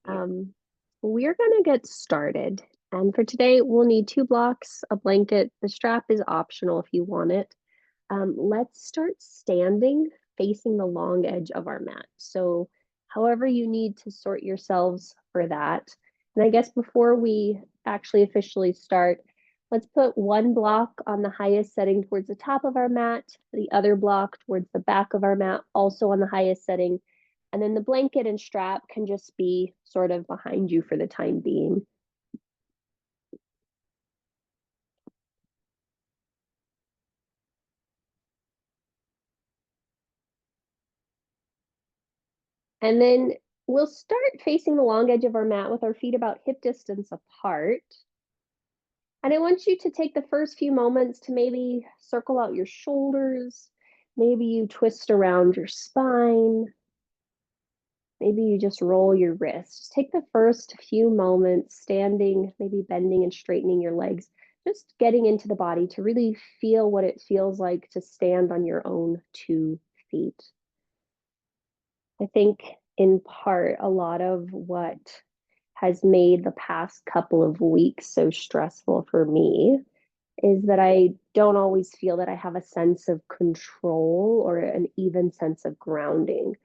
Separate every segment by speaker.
Speaker 1: Um, we're gonna get started. And for today, we'll need two blocks, a blanket. The strap is optional if you want it. Let's start standing facing the long edge of our mat. So however you need to sort yourselves for that. And I guess before we actually officially start, let's put one block on the highest setting towards the top of our mat, the other block towards the back of our mat, also on the highest setting. And then the blanket and strap can just be sort of behind you for the time being. And then we'll start facing the long edge of our mat with our feet about hip distance apart. And I want you to take the first few moments to maybe circle out your shoulders. Maybe you twist around your spine. Maybe you just roll your wrists. Just take the first few moments standing, maybe bending and straightening your legs, just getting into the body to really feel what it feels like to stand on your own 2 feet. I think in part, a lot of what has made the past couple of weeks so stressful for me is that I don't always feel that I have a sense of control or an even sense of grounding.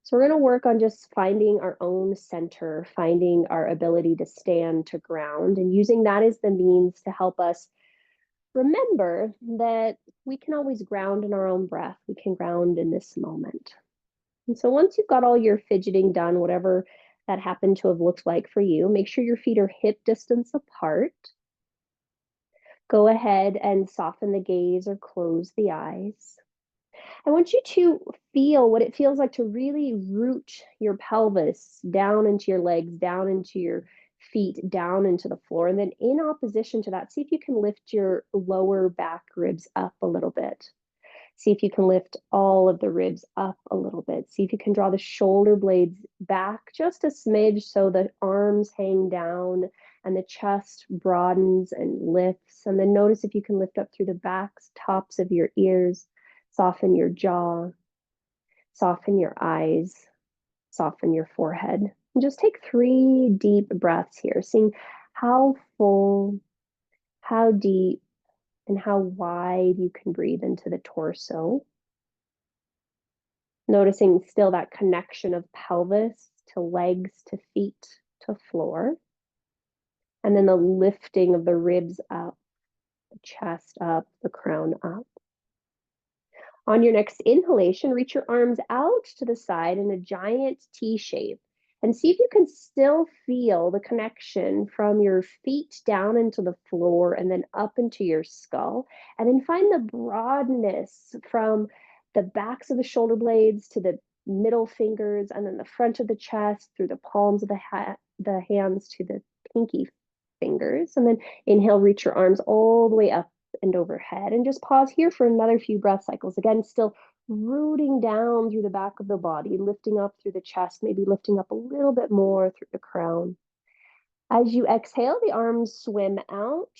Speaker 1: So we're going to work on just finding our own center, finding our ability to stand, to ground, and using that as the means to help us remember that we can always ground in our own breath. We can ground in this moment. And so once you've got all your fidgeting done, whatever that happened to have looked like for you, make sure your feet are hip distance apart. Go ahead and soften the gaze or close the eyes. I want you to feel what it feels like to really root your pelvis down into your legs, down into your feet, down into the floor. And then, in opposition to that, see if you can lift your lower back ribs up a little bit. See if you can lift all of the ribs up a little bit. See if you can draw the shoulder blades back just a smidge so the arms hang down and the chest broadens and lifts. And then notice if you can lift up through the backs, tops of your ears, soften your jaw, soften your eyes, soften your forehead. And just take 3 deep breaths here, seeing how full, how deep, and how wide you can breathe into the torso. Noticing still that connection of pelvis to legs to feet to floor. And then the lifting of the ribs up, the chest up, the crown up. On your next inhalation, reach your arms out to the side in a giant T shape and see if you can still feel the connection from your feet down into the floor and then up into your skull. And then find the broadness from the backs of the shoulder blades to the middle fingers and then the front of the chest through the palms of the hands to the pinky fingers. And then inhale, reach your arms all the way up and overhead. And just pause here for another few breath cycles. Again, still rooting down through the back of the body, lifting up through the chest, maybe lifting up a little bit more through the crown. As you exhale, the arms swim out.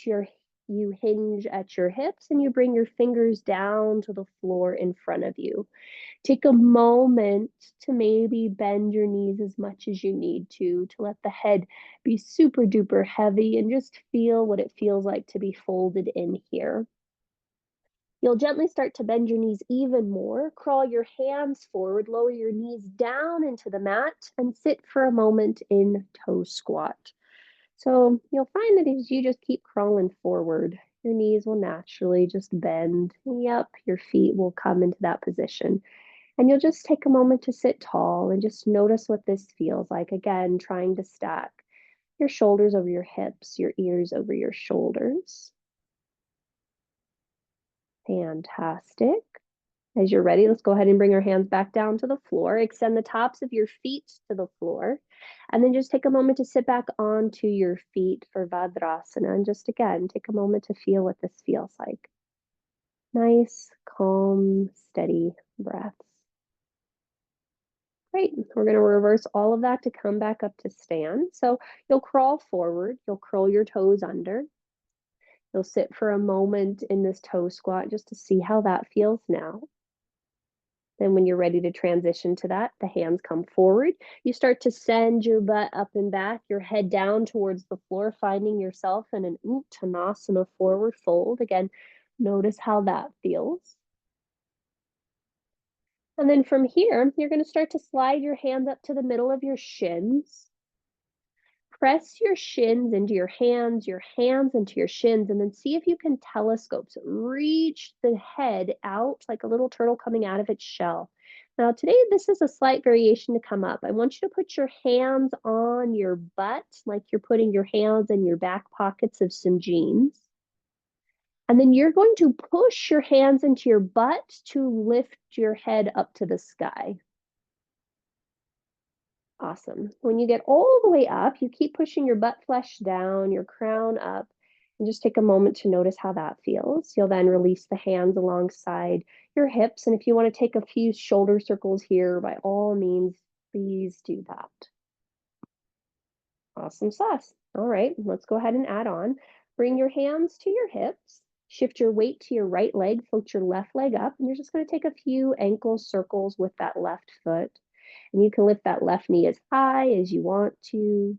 Speaker 1: You hinge at your hips and you bring your fingers down to the floor in front of you. Take a moment to maybe bend your knees as much as you need to let the head be super duper heavy and just feel what it feels like to be folded in here. You'll gently start to bend your knees even more. Crawl your hands forward, lower your knees down into the mat, and sit for a moment in toe squat. So you'll find that as you just keep crawling forward, your knees will naturally just bend. Yep, your feet will come into that position. And you'll just take a moment to sit tall and just notice what this feels like. Again, trying to stack your shoulders over your hips, your ears over your shoulders. Fantastic. As you're ready, let's go ahead and bring our hands back down to the floor. Extend the tops of your feet to the floor. And then just take a moment to sit back onto your feet for Vadrasana. And just again, take a moment to feel what this feels like. Nice, calm, steady breaths. Great. We're going to reverse all of that to come back up to stand. So you'll crawl forward. You'll curl your toes under. You'll sit for a moment in this toe squat just to see how that feels now. Then when you're ready to transition to that, the hands come forward. You start to send your butt up and back, your head down towards the floor, finding yourself in an Uttanasana forward fold. Again, notice how that feels. And then from here, you're going to start to slide your hands up to the middle of your shins. Press your shins into your hands into your shins, and then see if you can telescope. So reach the head out like a little turtle coming out of its shell. Now, today, this is a slight variation to come up. I want you to put your hands on your butt, like you're putting your hands in your back pockets of some jeans. And then you're going to push your hands into your butt to lift your head up to the sky. Awesome. When you get all the way up, you keep pushing your butt flesh down, your crown up, and just take a moment to notice how that feels. You'll then release the hands alongside your hips. And if you want to take a few shoulder circles here, by all means, please do that. Awesome sauce. All right, let's go ahead and add on. Bring your hands to your hips. Shift your weight to your right leg, float your left leg up, and you're just going to take a few ankle circles with that left foot. And you can lift that left knee as high as you want to.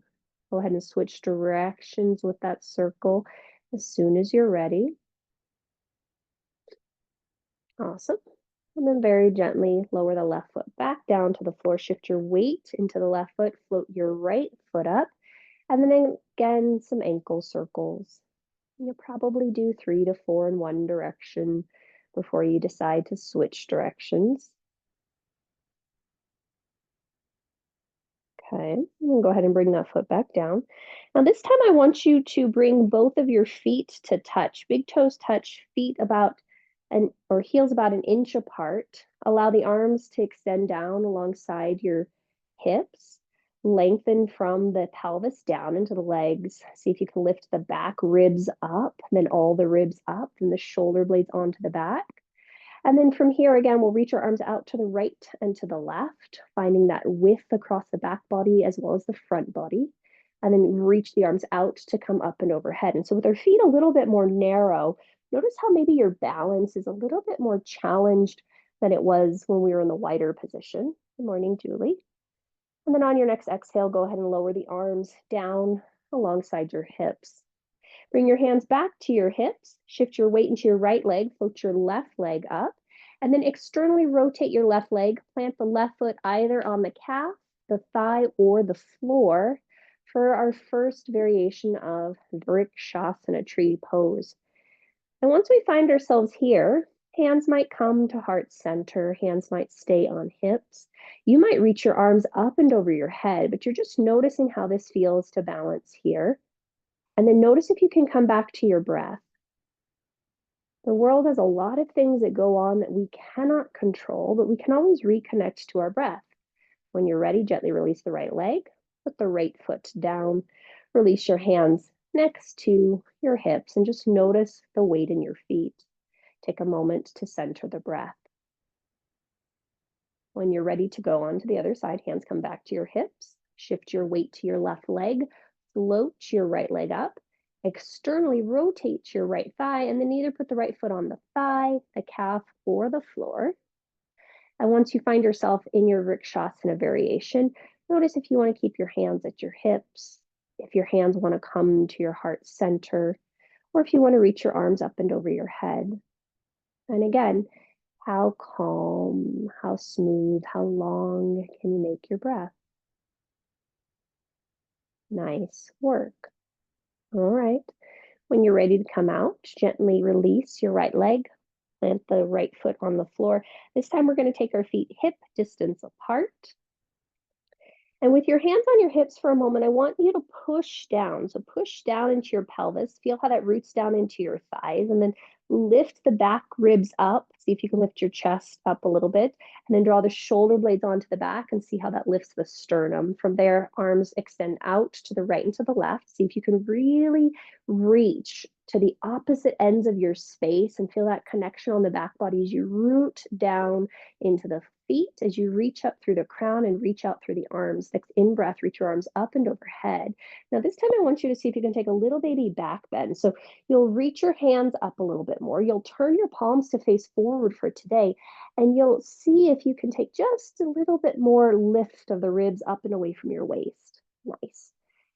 Speaker 1: Go ahead and switch directions with that circle as soon as you're ready. Awesome. And then very gently lower the left foot back down to the floor. Shift your weight into the left foot, float your right foot up. And then again, some ankle circles. You'll probably do 3 to 4 in one direction before you decide to switch directions. Okay, I'm gonna go ahead and bring that foot back down. Now this time I want you to bring both of your feet to touch. Big toes touch, feet about or heels about an inch apart. Allow the arms to extend down alongside your hips. Lengthen from the pelvis down into the legs. See if you can lift the back ribs up, then all the ribs up, and the shoulder blades onto the back. And then from here, again, we'll reach our arms out to the right and to the left, finding that width across the back body as well as the front body. And then reach the arms out to come up and overhead. And so with our feet a little bit more narrow, notice how maybe your balance is a little bit more challenged than it was when we were in the wider position. Good morning, Julie. And then on your next exhale, go ahead and lower the arms down alongside your hips. Bring your hands back to your hips, shift your weight into your right leg, float your left leg up, and then externally rotate your left leg. Plant the left foot either on the calf, the thigh, or the floor for our first variation of Vrikshasana tree pose. And once we find ourselves here, hands might come to heart center, hands might stay on hips. You might reach your arms up and over your head, but you're just noticing how this feels to balance here. And then notice if you can come back to your breath. The world has a lot of things that go on that we cannot control, but we can always reconnect to our breath. When you're ready, gently release the right leg, put the right foot down, release your hands next to your hips, and just notice the weight in your feet. Take a moment to center the breath. When you're ready to go on to the other side, hands come back to your hips, shift your weight to your left leg, float your right leg up, externally rotate your right thigh, and then either put the right foot on the thigh, the calf, or the floor. And once you find yourself in your Vrikshasana variation, notice if you want to keep your hands at your hips, if your hands want to come to your heart center, or if you want to reach your arms up and over your head. And again, how calm, how smooth, how long can you make your breath? Nice work. All right. When you're ready to come out, gently release your right leg, plant the right foot on the floor. This time we're going to take our feet hip distance apart. And with your hands on your hips for a moment, I want you to push down. So push down into your pelvis. Feel how that roots down into your thighs, and then lift the back ribs up. See if you can lift your chest up a little bit, and then draw the shoulder blades onto the back and see how that lifts the sternum. From there, arms extend out to the right and to the left. See if you can really reach to the opposite ends of your space and feel that connection on the back body as you root down into the feet as you reach up through the crown and reach out through the arms. Next in-breath, reach your arms up and overhead. Now this time I want you to see if you can take a little baby back bend. So you'll reach your hands up a little bit more. You'll turn your palms to face forward for today, and you'll see if you can take just a little bit more lift of the ribs up and away from your waist. Nice.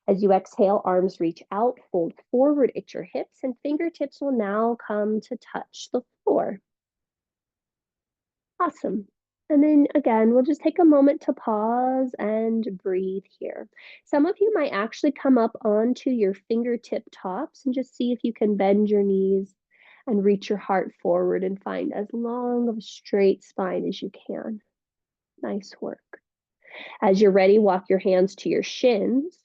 Speaker 1: As you exhale, arms reach out, fold forward at your hips, and fingertips will now come to touch the floor. Awesome. And then again, we'll just take a moment to pause and breathe here. Some of you might actually come up onto your fingertip tops and just see if you can bend your knees and reach your heart forward and find as long of a straight spine as you can. Nice work. As you're ready, walk your hands to your shins.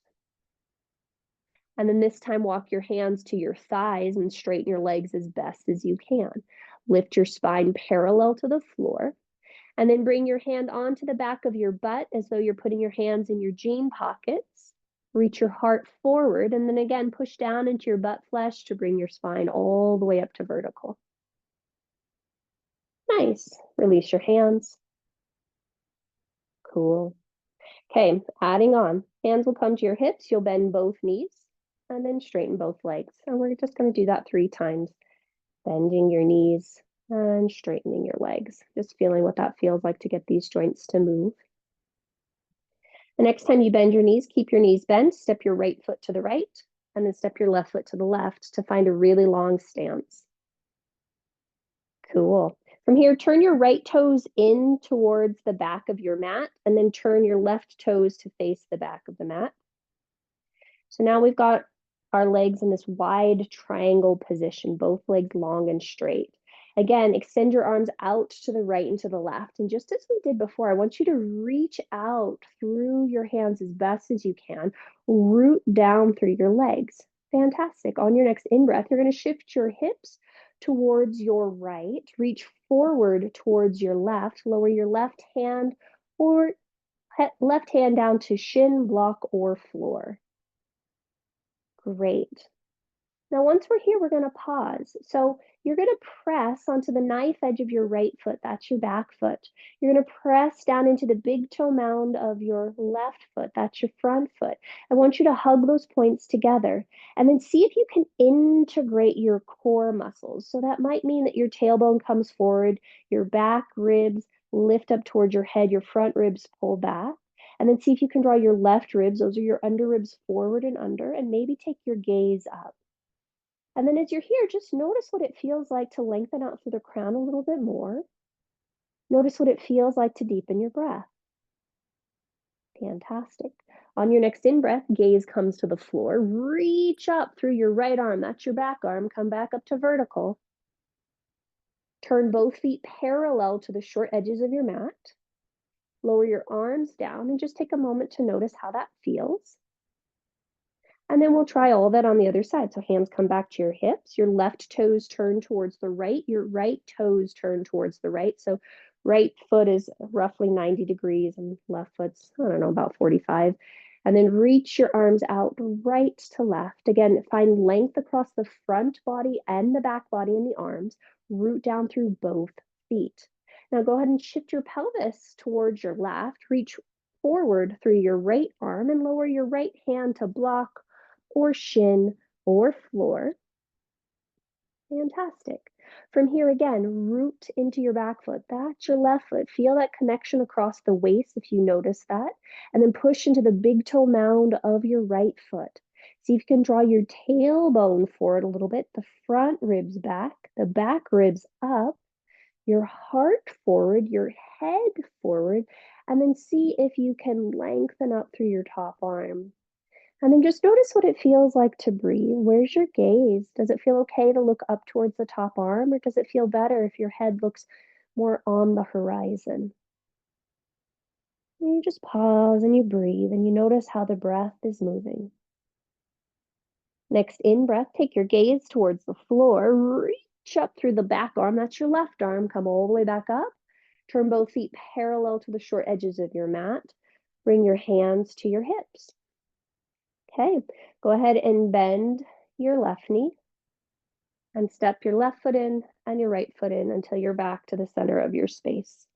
Speaker 1: And then this time, walk your hands to your thighs and straighten your legs as best as you can. Lift your spine parallel to the floor. And then bring your hand onto the back of your butt as though you're putting your hands in your jean pockets. Reach your heart forward. And then again, push down into your butt flesh to bring your spine all the way up to vertical. Nice. Release your hands. Cool. Okay, adding on. Hands will come to your hips. You'll bend both knees and then straighten both legs. And we're just going to do that 3 times. Bending your knees and straightening your legs. Just feeling what that feels like to get these joints to move. The next time you bend your knees, keep your knees bent. Step your right foot to the right, and then step your left foot to the left to find a really long stance. Cool. From here, turn your right toes in towards the back of your mat, and then turn your left toes to face the back of the mat. So now we've got our legs in this wide triangle position, both legs long and straight. Again, extend your arms out to the right and to the left. And just as we did before, I want you to reach out through your hands as best as you can, root down through your legs. Fantastic. On your next in-breath, you're going to shift your hips towards your right, reach forward towards your left, lower your left hand or left hand down to shin, block, or floor. Great. Now, once we're here, we're going to pause. So you're going to press onto the knife edge of your right foot. That's your back foot. You're going to press down into the big toe mound of your left foot. That's your front foot. I want you to hug those points together and then see if you can integrate your core muscles. So that might mean that your tailbone comes forward, your back ribs lift up towards your head, your front ribs pull back. And then see if you can draw your left ribs, those are your under ribs, forward and under, and maybe take your gaze up. And then as you're here, just notice what it feels like to lengthen out through the crown a little bit more. Notice what it feels like to deepen your breath. Fantastic. On your next in-breath, gaze comes to the floor. Reach up through your right arm. That's your back arm. Come back up to vertical. Turn both feet parallel to the short edges of your mat. Lower your arms down and just take a moment to notice how that feels. And then we'll try all that on the other side. So hands come back to your hips, your left toes turn towards the right, your right toes turn towards the right. So right foot is roughly 90 degrees and left foot's, I don't know, about 45. And then reach your arms out right to left. Again, find length across the front body and the back body in the arms. Root down through both feet. Now go ahead and shift your pelvis towards your left. Reach forward through your right arm and lower your right hand to block or shin or floor. Fantastic. From here again, root into your back foot. That's your left foot. Feel that connection across the waist if you notice that. And then push into the big toe mound of your right foot. See if you can draw your tailbone forward a little bit, the front ribs back, the back ribs up, your heart forward, your head forward, and then see if you can lengthen up through your top arm. And then just notice what it feels like to breathe. Where's your gaze? Does it feel okay to look up towards the top arm, or does it feel better if your head looks more on the horizon? And you just pause and you breathe and you notice how the breath is moving. Next in-breath, take your gaze towards the floor. Reach up through the back arm. That's your left arm. Come all the way back up. Turn both feet parallel to the short edges of your mat. Bring your hands to your hips. Okay, go ahead and bend your left knee and step your left foot in and your right foot in until you're back to the center of your space.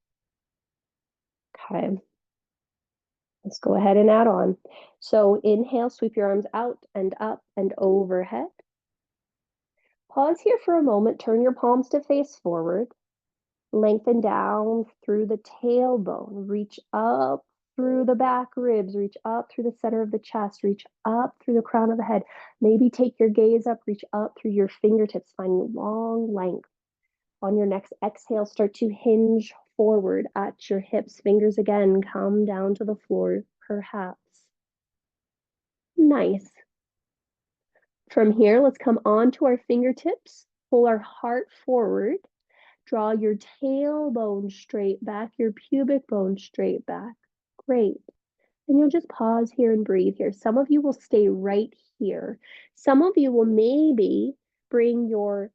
Speaker 1: Okay, let's go ahead and add on. So inhale, sweep your arms out and up and overhead. Pause here for a moment, turn your palms to face forward. Lengthen down through the tailbone, reach up through the back ribs, reach up through the center of the chest, reach up through the crown of the head. Maybe take your gaze up, reach up through your fingertips, finding long length. On your next exhale, start to hinge forward at your hips. Fingers again come down to the floor, perhaps. Nice. From here, let's come onto our fingertips, pull our heart forward. Draw your tailbone straight back, your pubic bone straight back. Great. And you'll just pause here and breathe here. Some of you will stay right here. Some of you will maybe bring your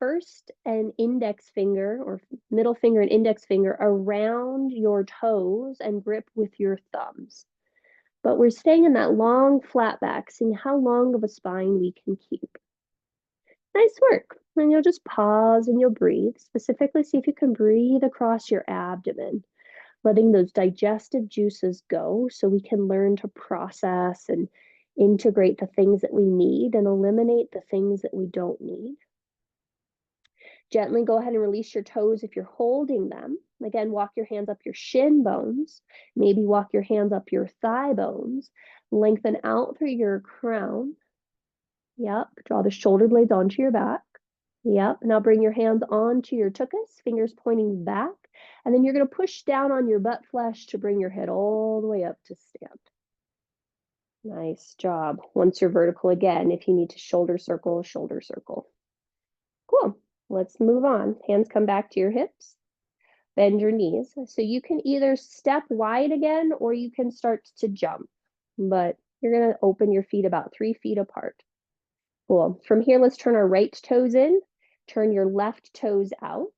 Speaker 1: first and index finger or middle finger and index finger around your toes and grip with your thumbs. But we're staying in that long flat back, seeing how long of a spine we can keep. Nice work. And you'll just pause and you'll breathe. Specifically, see if you can breathe across your abdomen, letting those digestive juices go so we can learn to process and integrate the things that we need and eliminate the things that we don't need. Gently go ahead and release your toes if you're holding them. Again, walk your hands up your shin bones. Maybe walk your hands up your thigh bones. Lengthen out through your crown. Yep. Draw the shoulder blades onto your back. Yep. Now bring your hands onto your tuchus, fingers pointing back. And then you're going to push down on your butt flesh to bring your head all the way up to stand. Nice job. Once you're vertical again, if you need to shoulder circle, shoulder circle. Cool. Let's move on. Hands come back to your hips. Bend your knees. So you can either step wide again or you can start to jump. But you're going to open your feet about 3 feet apart. Cool. From here, let's turn our right toes in. Turn your left toes out.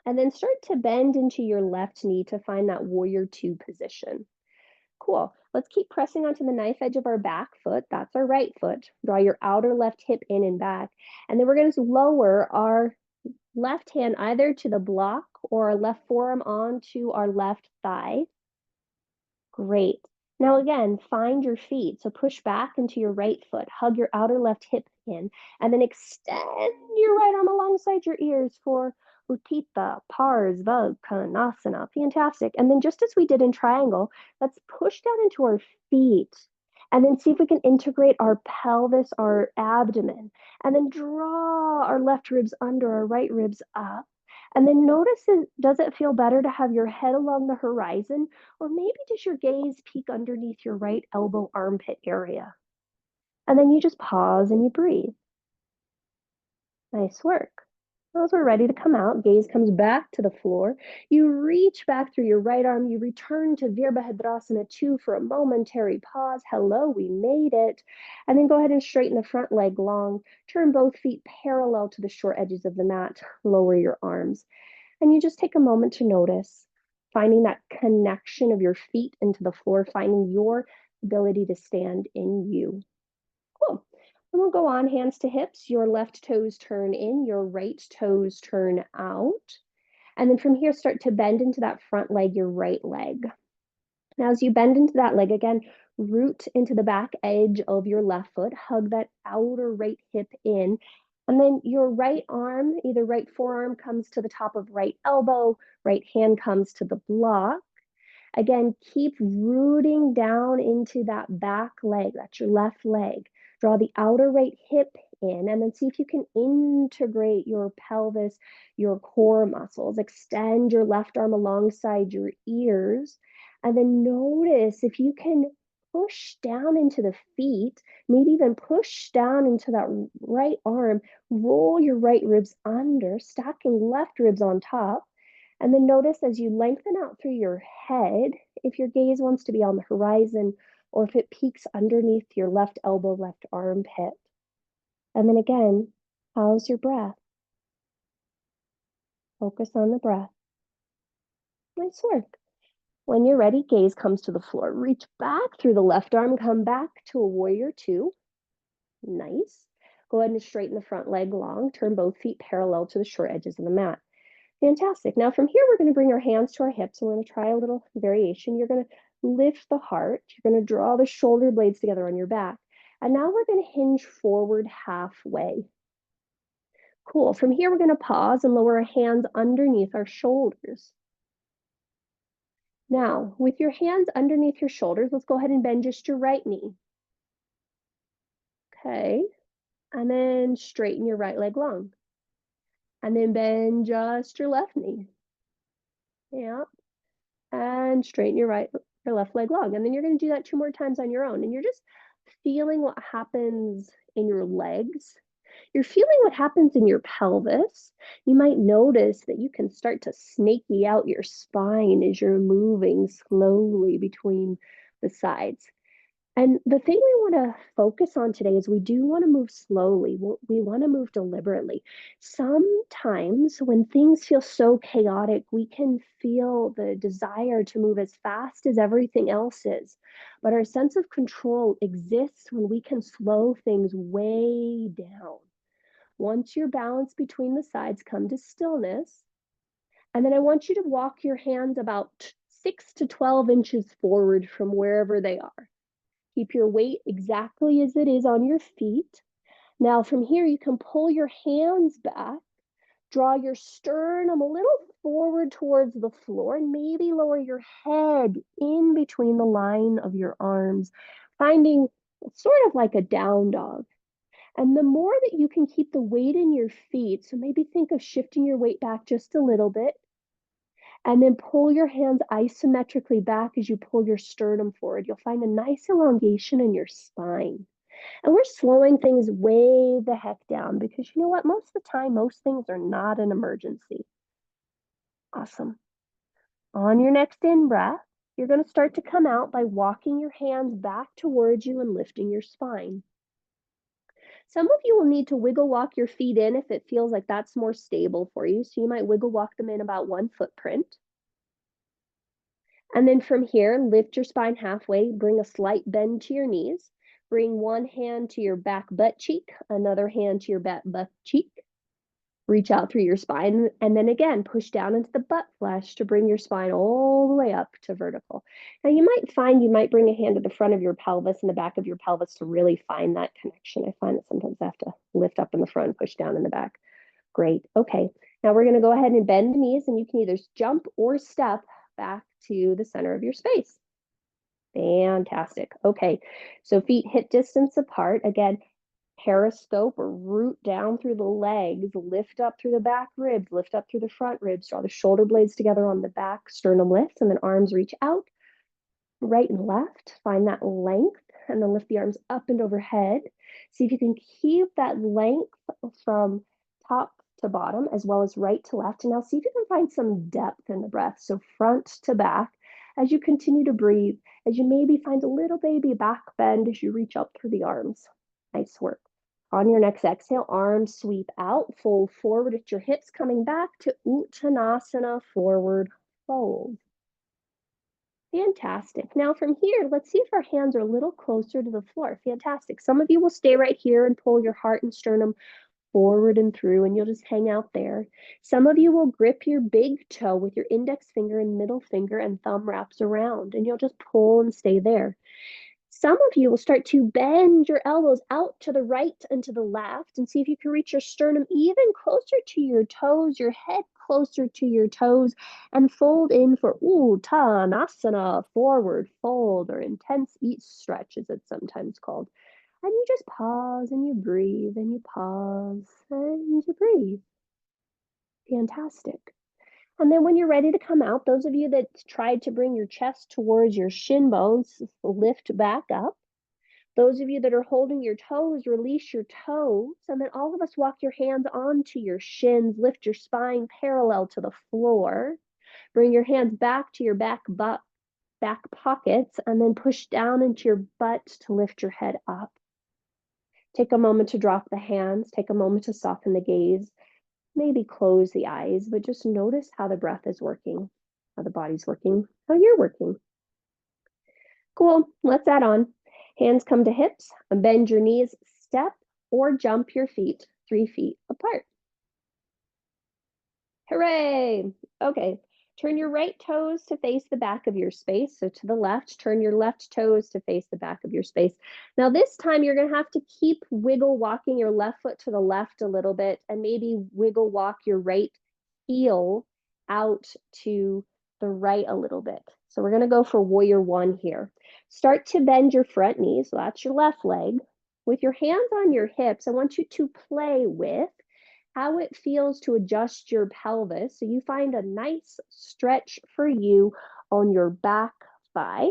Speaker 1: And then start to bend into your left knee to find that warrior two position. Cool. Let's keep pressing onto the knife edge of our back foot. That's our right foot. Draw your outer left hip in and back. And then we're going to lower our left hand either to the block or our left forearm onto our left thigh. Great. Now again, find your feet. So push back into your right foot, hug your outer left hip in, and then extend your right arm alongside your ears for Utthita, Parsva Konasana. Fantastic. And then just as we did in triangle, let's push down into our feet and then see if we can integrate our pelvis, our abdomen, and then draw our left ribs under, our right ribs up. And then notice, does it feel better to have your head along the horizon? Or maybe does your gaze peek underneath your right elbow armpit area? And then you just pause and you breathe. Nice work. As we're ready to come out, gaze comes back to the floor. You reach back through your right arm. You return to Virabhadrasana 2 for a momentary pause. Hello, we made it. And then go ahead and straighten the front leg long. Turn both feet parallel to the short edges of the mat. Lower your arms. And you just take a moment to notice, finding that connection of your feet into the floor, finding your ability to stand in you. Cool. And we'll go on, hands to hips. Your left toes turn in, your right toes turn out. And then from here, start to bend into that front leg, your right leg. Now, as you bend into that leg again, root into the back edge of your left foot, hug that outer right hip in. And then your right arm, either right forearm comes to the top of right elbow, right hand comes to the block. Again, keep rooting down into that back leg, that's your left leg. Draw the outer right hip in, and then see if you can integrate your pelvis, your core muscles. Extend your left arm alongside your ears, and then notice if you can push down into the feet, maybe even push down into that right arm, roll your right ribs under, stacking left ribs on top. And then notice as you lengthen out through your head, if your gaze wants to be on the horizon or if it peeks underneath your left elbow, left armpit. And then again, how's your breath? Focus on the breath. Nice work. When you're ready, gaze comes to the floor. Reach back through the left arm, come back to a warrior two. Nice. Go ahead and straighten the front leg long. Turn both feet parallel to the short edges of the mat. Fantastic. Now from here, we're going to bring our hands to our hips and we're going to try a little variation. You're going to lift the heart. You're going to draw the shoulder blades together on your back. And now we're going to hinge forward halfway. Cool. From here, we're going to pause and lower our hands underneath our shoulders. Now, with your hands underneath your shoulders, let's go ahead and bend just your right knee. Okay. And then straighten your right leg long. And then bend just your left knee. Yeah. And straighten your left leg long. And then you're going to do that 2 more times on your own. And you're just feeling what happens in your legs. You're feeling what happens in your pelvis. You might notice that you can start to snaky out your spine as you're moving slowly between the sides. And the thing we want to focus on today is we do want to move slowly. We want to move deliberately. Sometimes when things feel so chaotic, we can feel the desire to move as fast as everything else is. But our sense of control exists when we can slow things way down. Once your balance between the sides come to stillness, and then I want you to walk your hands about 6 to 12 inches forward from wherever they are. Keep your weight exactly as it is on your feet. Now from here, you can pull your hands back, draw your sternum a little forward towards the floor, and maybe lower your head in between the line of your arms, finding sort of like a down dog. And the more that you can keep the weight in your feet, so maybe think of shifting your weight back just a little bit, and then pull your hands isometrically back as you pull your sternum forward. You'll find a nice elongation in your spine. And we're slowing things way the heck down because you know what? Most of the time, most things are not an emergency. Awesome. On your next in-breath, you're going to start to come out by walking your hands back towards you and lifting your spine. Some of you will need to wiggle walk your feet in if it feels like that's more stable for you. So you might wiggle walk them in about 1 footprint. And then from here, lift your spine halfway, bring a slight bend to your knees. Bring one hand to your back butt cheek, another hand to your back butt cheek. Reach out through your spine, and then again, push down into the butt flesh to bring your spine all the way up to vertical. Now, you might find you might bring a hand to the front of your pelvis and the back of your pelvis to really find that connection. I find that sometimes I have to lift up in the front, push down in the back. Great. Okay. Now we're going to go ahead and bend the knees, and you can either jump or step back to the center of your space. Fantastic. Okay. So feet hip distance apart. Again, periscope or root down through the legs, lift up through the back ribs, lift up through the front ribs, draw the shoulder blades together on the back, sternum lifts, and then arms reach out, right and left. Find that length, and then lift the arms up and overhead. See if you can keep that length from top to bottom as well as right to left. And now see if you can find some depth in the breath. So front to back as you continue to breathe, as you maybe find a little baby back bend as you reach up through the arms. Nice work. On your next exhale, arms sweep out, fold forward at your hips, coming back to Uttanasana, forward fold. Fantastic. Now from here, let's see if our hands are a little closer to the floor. Fantastic. Some of you will stay right here and pull your heart and sternum forward and through, and you'll just hang out there. Some of you will grip your big toe with your index finger and middle finger and thumb wraps around, and you'll just pull and stay there. Some of you will start to bend your elbows out to the right and to the left and see if you can reach your sternum even closer to your toes, your head closer to your toes, and fold in for Uttanasana, forward fold, or intense eat stretch, as it's sometimes called. And you just pause and you breathe and you pause and you breathe. Fantastic. And then when you're ready to come out, those of you that tried to bring your chest towards your shin bones, lift back up. Those of you that are holding your toes, release your toes. And then all of us walk your hands onto your shins, lift your spine parallel to the floor. Bring your hands back to your back pockets, and then push down into your butt to lift your head up. Take a moment to drop the hands. Take a moment to soften the gaze. Maybe close the eyes, but just notice how the breath is working, how the body's working, how you're working. Cool. Let's add on. Hands come to hips, and bend your knees, step or jump your feet 3 feet apart. Hooray! Okay. Turn your right toes to face the back of your space. So to the left, turn your left toes to face the back of your space. Now, this time you're going to have to keep wiggle walking your left foot to the left a little bit and maybe wiggle walk your right heel out to the right a little bit. So we're going to go for warrior one here. Start to bend your front knee. So that's your left leg. With your hands on your hips, I want you to play with how it feels to adjust your pelvis. So you find a nice stretch for you on your back thigh.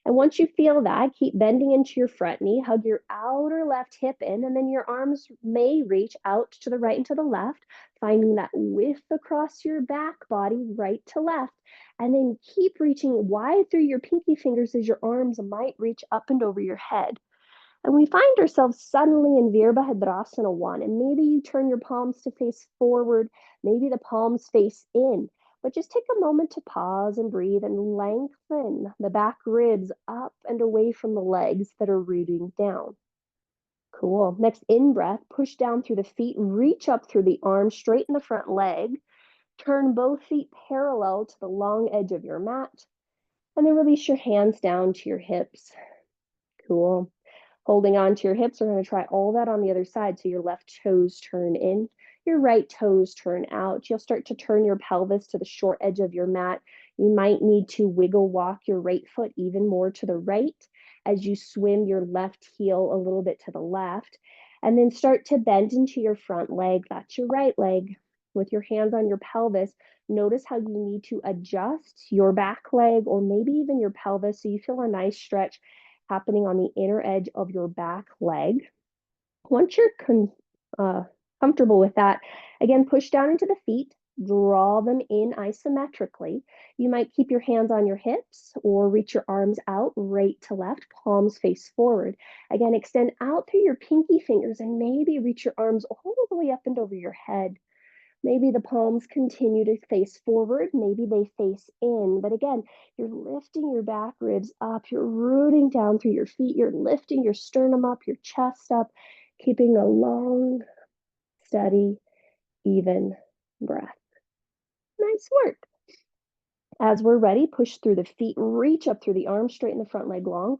Speaker 1: And once you feel that, keep bending into your front knee, hug your outer left hip in, and then your arms may reach out to the right and to the left, finding that width across your back body, right to left. And then keep reaching wide through your pinky fingers as your arms might reach up and over your head. And we find ourselves suddenly in Virabhadrasana 1, and maybe you turn your palms to face forward, maybe the palms face in. But just take a moment to pause and breathe and lengthen the back ribs up and away from the legs that are rooting down. Cool. Next, in breath, push down through the feet, reach up through the arms, straighten the front leg, turn both feet parallel to the long edge of your mat, and then release your hands down to your hips. Cool. Holding on to your hips, we're going to try all that on the other side. So your left toes turn in, your right toes turn out. You'll start to turn your pelvis to the short edge of your mat. You might need to wiggle walk your right foot even more to the right as you swim your left heel a little bit to the left. And then start to bend into your front leg. That's your right leg. With your hands on your pelvis, notice how you need to adjust your back leg or maybe even your pelvis so you feel a nice stretch happening on the inner edge of your back leg. Once you're comfortable with that, again, push down into the feet, draw them in isometrically. You might keep your hands on your hips or reach your arms out right to left, palms face forward. Again, extend out through your pinky fingers and maybe reach your arms all the way up and over your head. Maybe the palms continue to face forward, maybe they face in, but again, you're lifting your back ribs up, you're rooting down through your feet, you're lifting your sternum up, your chest up, keeping a long, steady, even breath. Nice work. As we're ready, push through the feet, reach up through the arms, straighten the front leg long,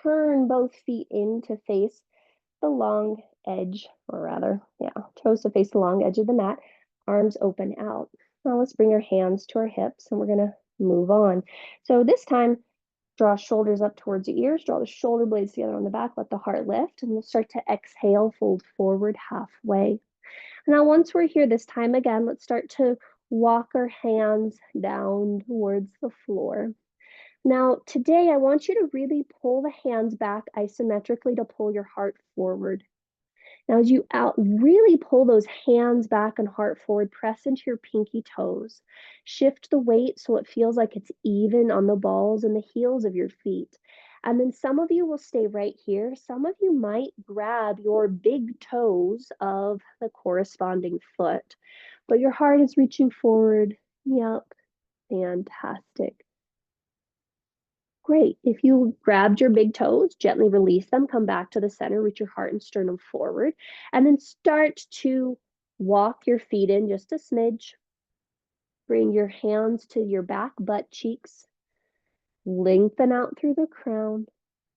Speaker 1: turn both feet in to face the long edge, or rather, toes to face the long edge of the mat, arms open out. Now let's bring our hands to our hips and we're gonna move on. So this time, draw shoulders up towards the ears, draw the shoulder blades together on the back, let the heart lift, and we'll start to exhale, fold forward halfway. Now, once we're here this time again, let's start to walk our hands down towards the floor. Now, today I want you to really pull the hands back isometrically to pull your heart forward. Now, as you really pull those hands back and heart forward, press into your pinky toes. Shift the weight so it feels like it's even on the balls and the heels of your feet. And then some of you will stay right here. Some of you might grab your big toes of the corresponding foot, but your heart is reaching forward. Yep, fantastic. Great. If you grabbed your big toes, gently release them, come back to the center, reach your heart and sternum forward, and then start to walk your feet in just a smidge. Bring your hands to your back butt cheeks, lengthen out through the crown,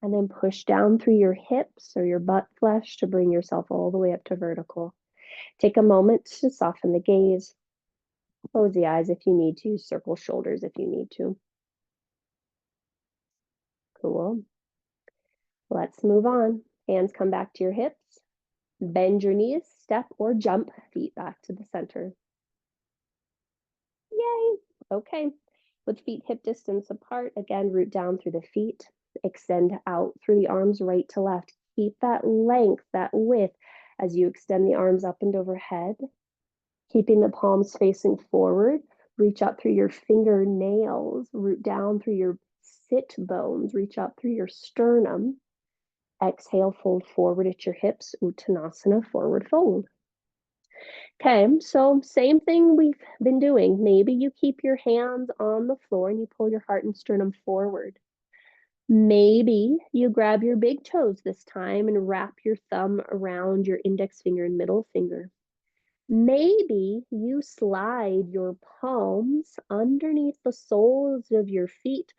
Speaker 1: and then push down through your hips or your butt flesh to bring yourself all the way up to vertical. Take a moment to soften the gaze. Close the eyes if you need to, circle shoulders if you need to. Cool. Let's move on. Hands come back to your hips. Bend your knees, step or jump feet back to the center. Yay! Okay. With feet hip distance apart, again, root down through the feet. Extend out through the arms right to left. Keep that length, that width as you extend the arms up and overhead. Keeping the palms facing forward. Reach up through your fingernails. Root down through your sit bones. Reach up through your sternum. Exhale, fold forward at your hips, Uttanasana, forward fold. Okay, so same thing we've been doing. Maybe you keep your hands on the floor and you pull your heart and sternum forward. Maybe you grab your big toes this time and wrap your thumb around your index finger and middle finger. Maybe you slide your palms underneath the soles of your feet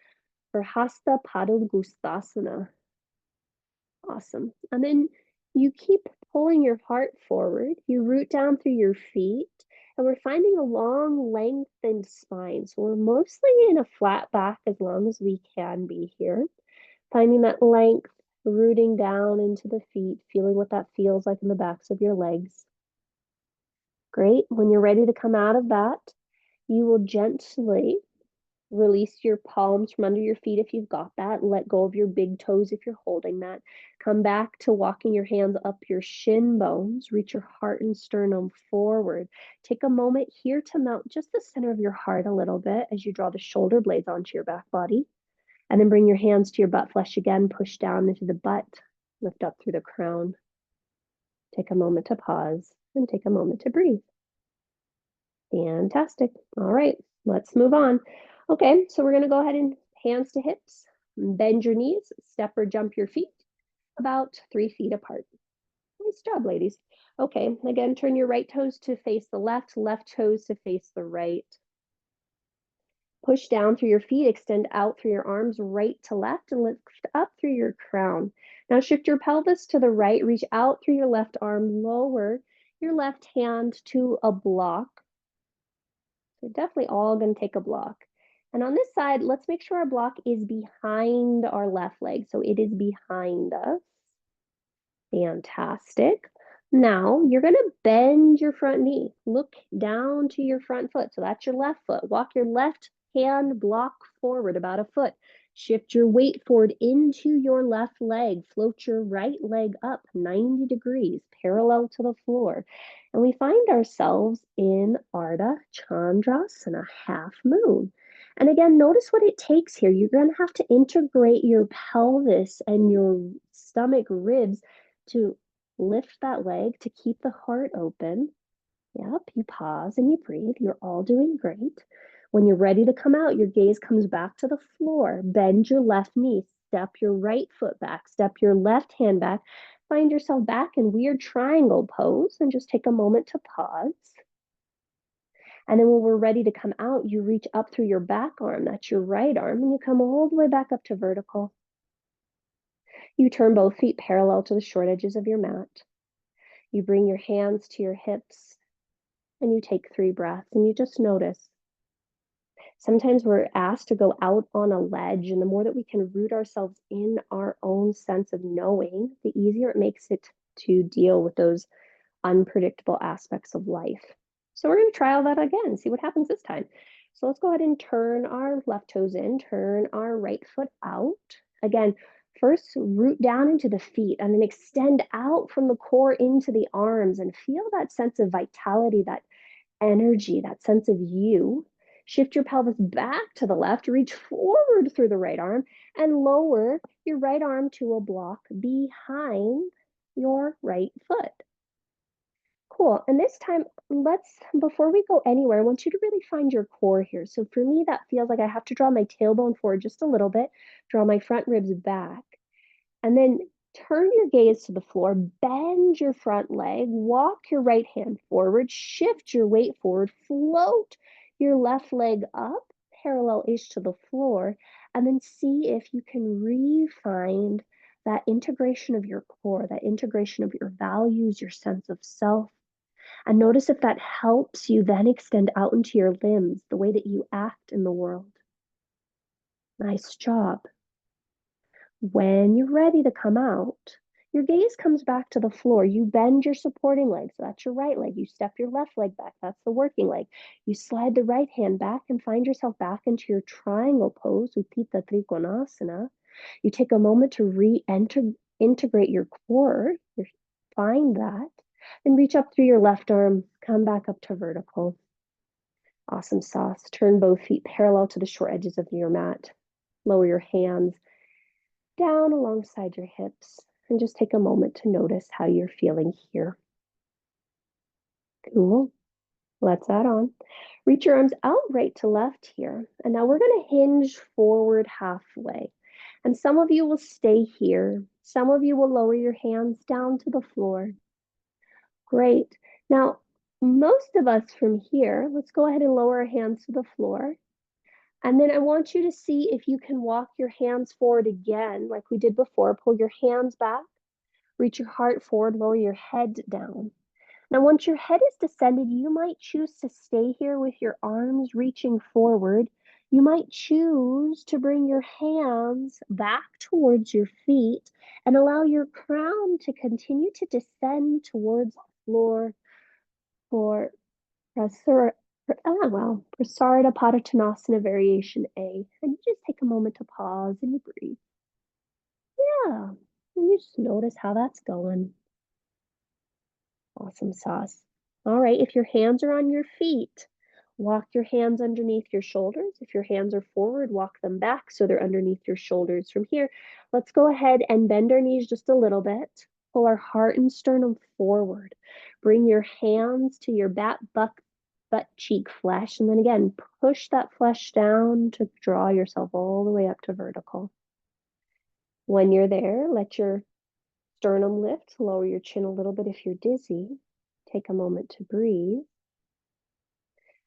Speaker 1: for Hasta Padangustasana. Awesome. And then you keep pulling your heart forward. You root down through your feet, and we're finding a long, lengthened spine. So we're mostly in a flat back as long as we can be here. Finding that length, rooting down into the feet, feeling what that feels like in the backs of your legs. Great. When you're ready to come out of that, you will gently release your palms from under your feet if you've got that. Let go of your big toes if you're holding that. Come back to walking your hands up your shin bones. Reach your heart and sternum forward. Take a moment here to melt just the center of your heart a little bit as you draw the shoulder blades onto your back body. And then bring your hands to your butt flesh again. Push down into the butt. Lift up through the crown. Take a moment to pause and take a moment to breathe. Fantastic. All right, let's move on. Okay, so we're gonna go ahead and hands to hips, bend your knees, step or jump your feet about 3 feet apart. Nice job, ladies. Okay, again, turn your right toes to face the left, left toes to face the right. Push down through your feet, extend out through your arms right to left, and lift up through your crown. Now shift your pelvis to the right, reach out through your left arm, lower your left hand to a block. So definitely all going to take a block. And on this side, let's make sure our block is behind our left leg. So it is behind us. Fantastic. Now you're going to bend your front knee. Look down to your front foot. So that's your left foot. Walk your left hand block forward about a foot. Shift your weight forward into your left leg. Float your right leg up 90 degrees, parallel to the floor. And we find ourselves in Ardha Chandrasana, half moon. And again, notice what it takes here. You're going to have to integrate your pelvis and your stomach ribs to lift that leg, to keep the heart open. Yep, you pause and you breathe. You're all doing great. When you're ready to come out, your gaze comes back to the floor. Bend your left knee, step your right foot back, step your left hand back. Find yourself back in weird triangle pose and just take a moment to pause. And then when we're ready to come out, you reach up through your back arm, that's your right arm, and you come all the way back up to vertical. You turn both feet parallel to the short edges of your mat. You bring your hands to your hips and you take 3 breaths and you just notice. Sometimes we're asked to go out on a ledge, and the more that we can root ourselves in our own sense of knowing, the easier it makes it to deal with those unpredictable aspects of life. So we're going to try all that again, see what happens this time. So let's go ahead and turn our left toes in, turn our right foot out. Again, first root down into the feet and then extend out from the core into the arms and feel that sense of vitality, that energy, that sense of you. Shift your pelvis back to the left, reach forward through the right arm, and lower your right arm to a block behind your right foot. Cool. And this time, before we go anywhere, I want you to really find your core here. So for me, that feels like I have to draw my tailbone forward just a little bit, draw my front ribs back, and then turn your gaze to the floor, bend your front leg, walk your right hand forward, shift your weight forward, float your left leg up, parallel-ish to the floor, and then see if you can re-find that integration of your core, that integration of your values, your sense of self. And notice if that helps you then extend out into your limbs, the way that you act in the world. Nice job. When you're ready to come out, your gaze comes back to the floor. You bend your supporting leg, so that's your right leg. You step your left leg back, that's the working leg. You slide the right hand back and find yourself back into your triangle pose, Utthita Trikonasana. You take a moment to integrate your core, find that, then reach up through your left arm, come back up to vertical. Awesome sauce. Turn both feet parallel to the short edges of your mat. Lower your hands down alongside your hips and just take a moment to notice how you're feeling here. Cool. Let's add on. Reach your arms out right to left here. And now we're going to hinge forward halfway. And some of you will stay here. Some of you will lower your hands down to the floor. Great. Now, Most of us from here, let's go ahead and lower our hands to the floor. And then I want you to see if you can walk your hands forward again, like we did before. Pull your hands back, reach your heart forward, lower your head down. Now, once your head is descended, you might choose to stay here with your arms reaching forward. You might choose to bring your hands back towards your feet and allow your crown to continue to descend towards the floor for Prasarada Padottanasana Variation A. And you just take a moment to pause and you breathe. Yeah, and you just notice how that's going. Awesome sauce. All right, if your hands are on your feet, walk your hands underneath your shoulders. If your hands are forward, walk them back so they're underneath your shoulders. From here, let's go ahead and bend our knees just a little bit. Pull our heart and sternum forward. Bring your hands to your butt cheek flesh. And then again, push that flesh down to draw yourself all the way up to vertical. When you're there, let your sternum lift, lower your chin a little bit if you're dizzy. Take a moment to breathe.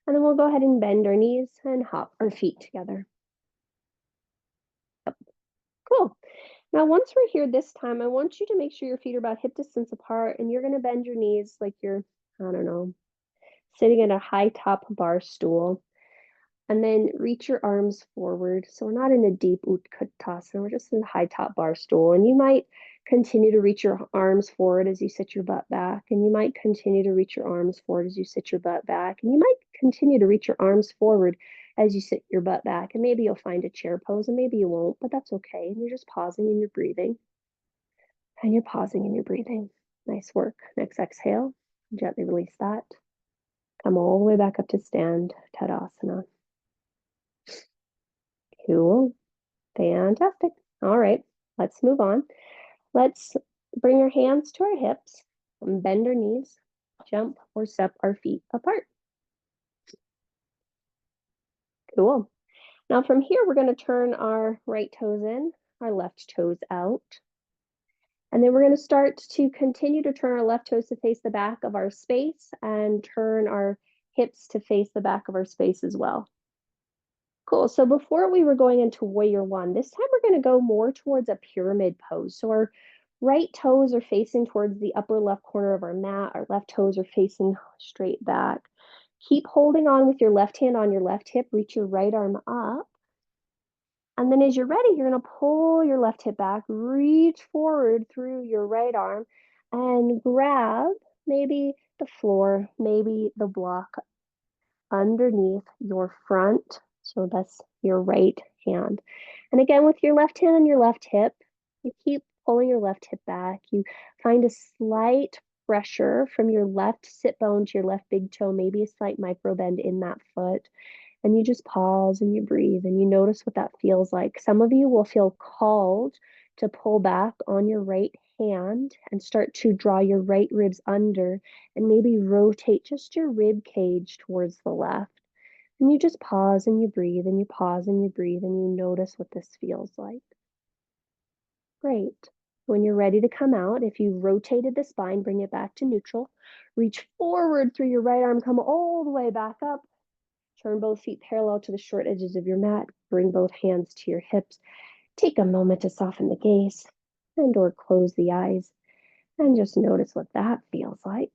Speaker 1: And then we'll go ahead and bend our knees and hop our feet together. Yep. Cool. Now, once we're here this time, I want you to make sure your feet are about hip distance apart and you're going to bend your knees like you're, I don't know, sitting in a high top bar stool. And then reach your arms forward. So we're not in a deep Utkatasana, we're just in a high top bar stool. And you might continue to reach your arms forward as you sit your butt back. And you might continue to reach your arms forward as you sit your butt back. And you might continue to reach your arms forward as you sit your butt back. And maybe you'll find a chair pose and maybe you won't, but that's okay. And you're just pausing and you're breathing. And you're pausing and you're breathing. Nice work. Next exhale, gently release that. Come all the way back up to stand, Tadasana. Cool. Fantastic. All right, let's move on. Let's bring our hands to our hips and bend our knees, jump or step our feet apart. Cool. Now from here, we're going to turn our right toes in, our left toes out. And then we're going to start to continue to turn our left toes to face the back of our space and turn our hips to face the back of our space as well. Cool. So before we were going into warrior one, this time we're going to go more towards a pyramid pose. So our right toes are facing towards the upper left corner of our mat. Our left toes are facing straight back. Keep holding on with your left hand on your left hip. Reach your right arm up. And then as you're ready, you're going to pull your left hip back, reach forward through your right arm and grab maybe the floor, maybe the block underneath your front. So that's your right hand. And again, with your left hand on your left hip, you keep pulling your left hip back. You find a slight pressure from your left sit bone to your left big toe, maybe a slight micro bend in that foot. And you just pause and you breathe and you notice what that feels like. Some of you will feel called to pull back on your right hand and start to draw your right ribs under and maybe rotate just your rib cage towards the left. And you just pause and you breathe and you pause and you breathe and you notice what this feels like. Great. When you're ready to come out, if you rotated the spine, bring it back to neutral. Reach forward through your right arm, come all the way back up. Turn both feet parallel to the short edges of your mat. Bring both hands to your hips. Take a moment to soften the gaze and or close the eyes and just notice what that feels like.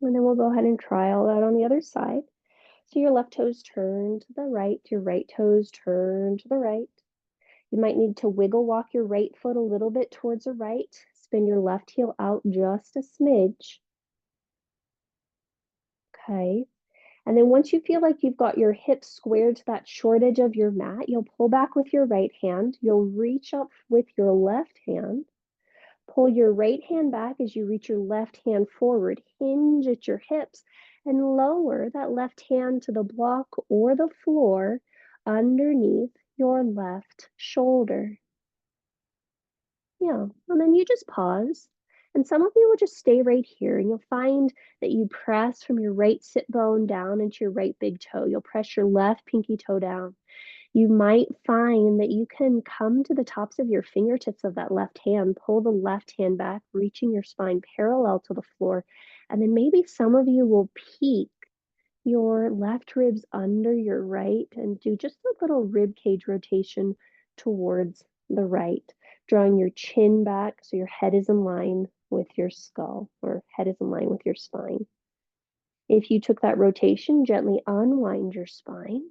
Speaker 1: And then we'll go ahead and try all that on the other side. So your left toes turn to the right, your right toes turn to the right. You might need to wiggle walk your right foot a little bit towards the right. Spin your left heel out just a smidge. Okay. And then once you feel like you've got your hips squared to that short edge of your mat, you'll pull back with your right hand. You'll reach up with your left hand. Pull your right hand back as you reach your left hand forward. Hinge at your hips and lower that left hand to the block or the floor underneath your left shoulder. Yeah, and then you just pause. And some of you will just stay right here and you'll find that you press from your right sit bone down into your right big toe. You'll press your left pinky toe down. You might find that you can come to the tops of your fingertips of that left hand, pull the left hand back, reaching your spine parallel to the floor. And then maybe some of you will peek your left ribs under your right and do just a little rib cage rotation towards the right, drawing your chin back so your head is in line with your skull, or head is in line with your spine. If you took that rotation, gently unwind your spine.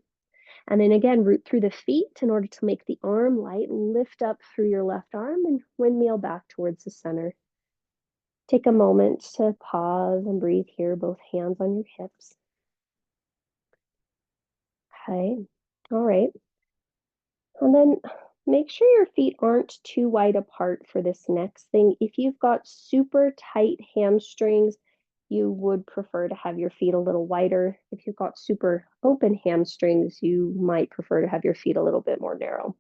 Speaker 1: And then again, root through the feet in order to make the arm light. Lift up through your left arm and windmill back towards the center. Take a moment to pause and breathe here, both hands on your hips. Okay, all right. And then make sure your feet aren't too wide apart for this next thing. If you've got super tight hamstrings, you would prefer to have your feet a little wider. If you've got super open hamstrings, you might prefer to have your feet a little bit more narrow.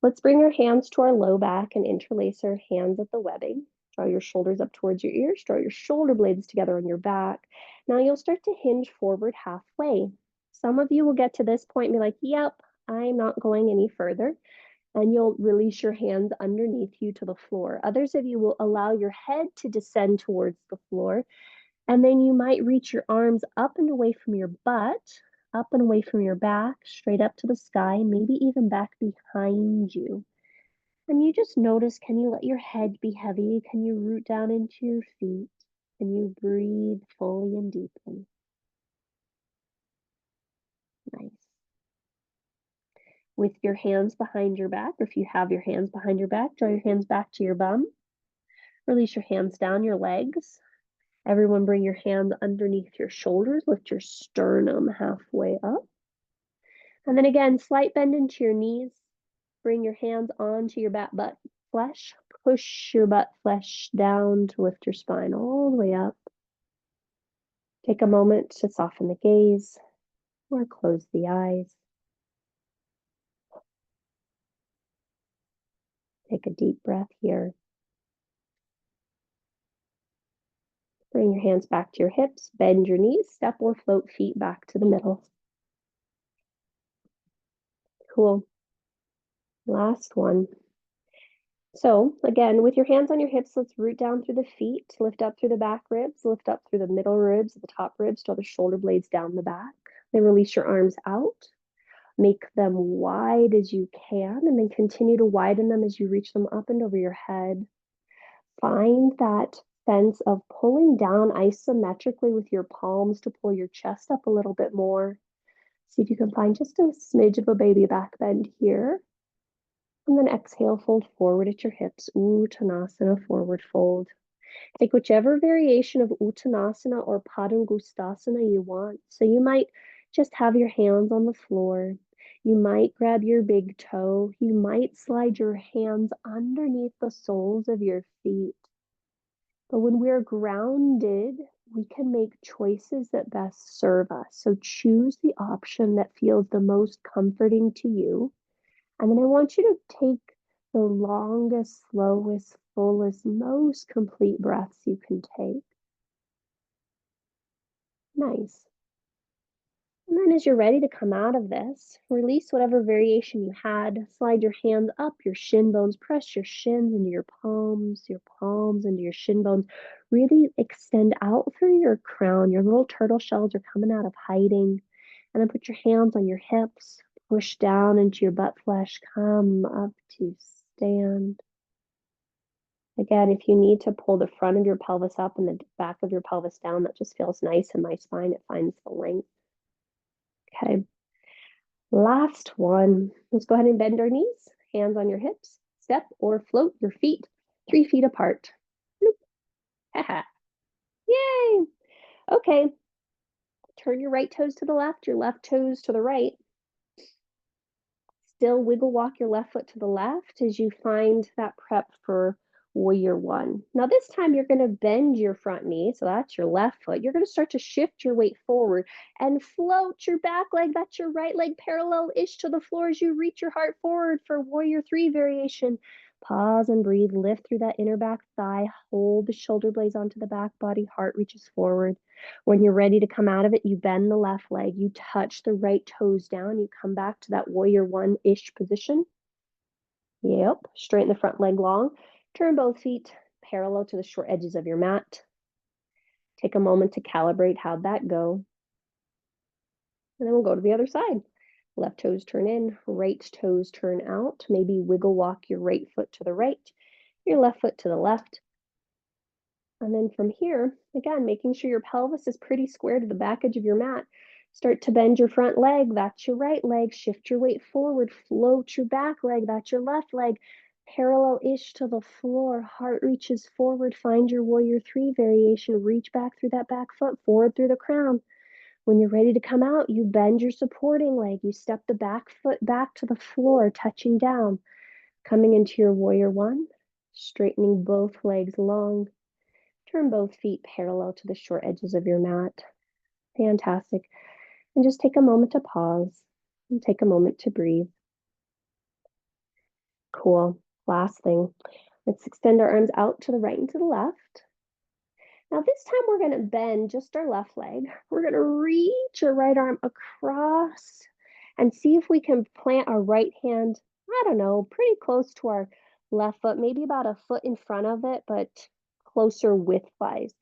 Speaker 1: Let's bring our hands to our low back and interlace our hands at the webbing. Draw your shoulders up towards your ears, draw your shoulder blades together on your back. Now you'll start to hinge forward halfway. Some of you will get to this point and be like, yep, I'm not going any further. And you'll release your hands underneath you to the floor. Others of you will allow your head to descend towards the floor. And then you might reach your arms up and away from your butt, up and away from your back, straight up to the sky, maybe even back behind you. And you just notice, can you let your head be heavy? Can you root down into your feet? Can you breathe fully and deeply? Nice. With your hands behind your back, or if you have your hands behind your back, draw your hands back to your bum. Release your hands down your legs. Everyone bring your hands underneath your shoulders. Lift your sternum halfway up. And then again, slight bend into your knees. Bring your hands onto your back butt flesh. Push your butt flesh down to lift your spine all the way up. Take a moment to soften the gaze or close the eyes. Take a deep breath here. Bring your hands back to your hips, bend your knees, step or float feet back to the middle. Cool. Last one. So again, with your hands on your hips, let's root down through the feet, lift up through the back ribs, lift up through the middle ribs, the top ribs, draw the shoulder blades down the back. Then release your arms out. Make them wide as you can, and then continue to widen them as you reach them up and over your head. Find that sense of pulling down isometrically with your palms to pull your chest up a little bit more. See if you can find just a smidge of a baby back bend here. And then exhale, fold forward at your hips. Uttanasana, forward fold. Take whichever variation of Uttanasana or Padangustasana you want. So you might just have your hands on the floor. You might grab your big toe. You might slide your hands underneath the soles of your feet. But when we're grounded, we can make choices that best serve us. So choose the option that feels the most comforting to you. And then I want you to take the longest, slowest, fullest, most complete breaths you can take. Nice. And then as you're ready to come out of this, release whatever variation you had. Slide your hands up, your shin bones, press your shins into your palms into your shin bones. Really extend out through your crown. Your little turtle shells are coming out of hiding. And then put your hands on your hips, push down into your butt flesh, come up to stand. Again, if you need to pull the front of your pelvis up and the back of your pelvis down, that just feels nice in my spine. It finds the length. Okay. Last one. Let's go ahead and bend our knees, hands on your hips, step or float your feet 3 feet apart. Haha. Yay. Okay. Turn your right toes to the left, your left toes to the right. Still wiggle walk your left foot to the left as you find that prep for warrior one. Now this time you're going to bend your front knee, so that's your left foot. You're going to start to shift your weight forward and float your back leg, that's your right leg, parallel-ish to the floor as you reach your heart forward for warrior three variation. Pause and breathe. Lift through that inner back thigh. Hold the shoulder blades onto the back body. Heart reaches forward. When you're ready to come out of it, you bend the left leg. You touch the right toes down. You come back to that warrior one-ish position. Yep. Straighten the front leg long. Turn both feet parallel to the short edges of your mat. Take a moment to calibrate how'd that go. And then we'll go to the other side. Left toes turn in, right toes turn out. Maybe wiggle walk your right foot to the right, your left foot to the left. And then from here, again, making sure your pelvis is pretty square to the back edge of your mat. Start to bend your front leg. That's your right leg. Shift your weight forward. Float your back leg. That's your left leg. Parallel-ish to the floor. Heart reaches forward. Find your warrior three variation. Reach back through that back foot, forward through the crown. When you're ready to come out, you bend your supporting leg. You step the back foot back to the floor, touching down. Coming into your warrior one, straightening both legs long. Turn both feet parallel to the short edges of your mat. Fantastic. And just take a moment to pause and take a moment to breathe. Cool. Last thing. Let's extend our arms out to the right and to the left. Now this time we're going to bend just our left leg. We're going to reach our right arm across and see if we can plant our right hand, I don't know, pretty close to our left foot, maybe about a foot in front of it, but closer width-wise.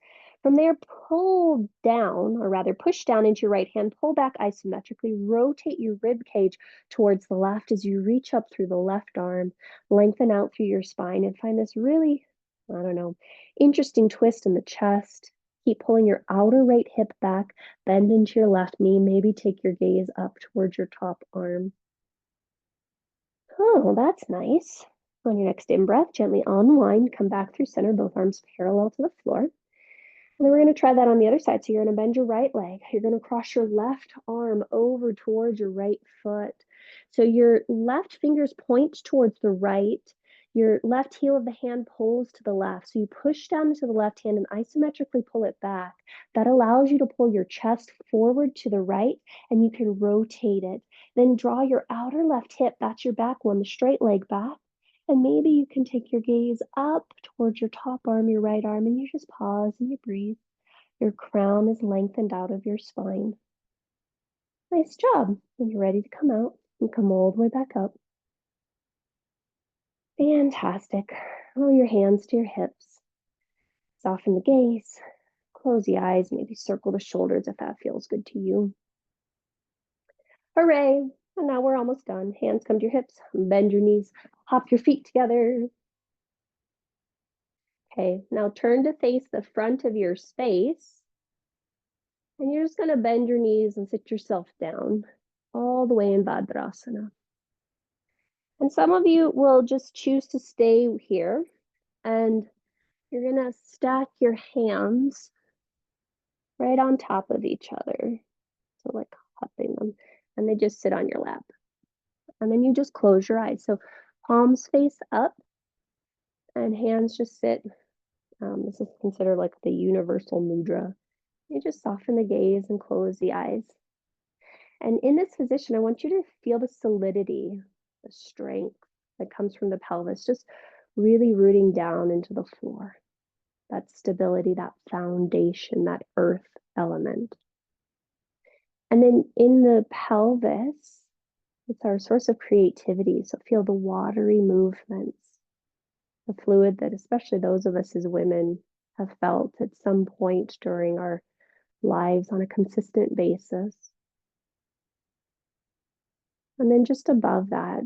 Speaker 1: From there, pull down, or rather push down into your right hand, pull back isometrically, rotate your rib cage towards the left as you reach up through the left arm, lengthen out through your spine, and find this really, I don't know, interesting twist in the chest. Keep pulling your outer right hip back, bend into your left knee, maybe take your gaze up towards your top arm. Oh, that's nice. On your next in-breath, gently unwind, come back through center, both arms parallel to the floor. And then we're going to try that on the other side. So you're going to bend your right leg. You're going to cross your left arm over towards your right foot. So your left fingers point towards the right. Your left heel of the hand pulls to the left. So you push down into the left hand and isometrically pull it back. That allows you to pull your chest forward to the right, and you can rotate it. Then draw your outer left hip, that's your back one, the straight leg back. And maybe you can take your gaze up towards your top arm, your right arm, and you just pause and you breathe. Your crown is lengthened out of your spine. Nice job. When you're ready to come out, and come all the way back up. Fantastic. Roll your hands to your hips. Soften the gaze. Close the eyes. Maybe circle the shoulders if that feels good to you. Hooray. And now we're almost done. Hands come to your hips. Bend your knees. Hop your feet together. Okay, now turn to face the front of your space. And you're just going to bend your knees and sit yourself down all the way in Vajrasana. And some of you will just choose to stay here, and you're going to stack your hands right on top of each other. So like cupping them, and they just sit on your lap. And then you just close your eyes. So palms face up and hands just sit. This is considered like the universal mudra. You just soften the gaze and close the eyes. And in this position, I want you to feel the solidity, the strength that comes from the pelvis, just really rooting down into the floor. That stability, that foundation, that earth element. And then in the pelvis, it's our source of creativity. So feel the watery movements, the fluid that especially those of us as women have felt at some point during our lives on a consistent basis. And then just above that,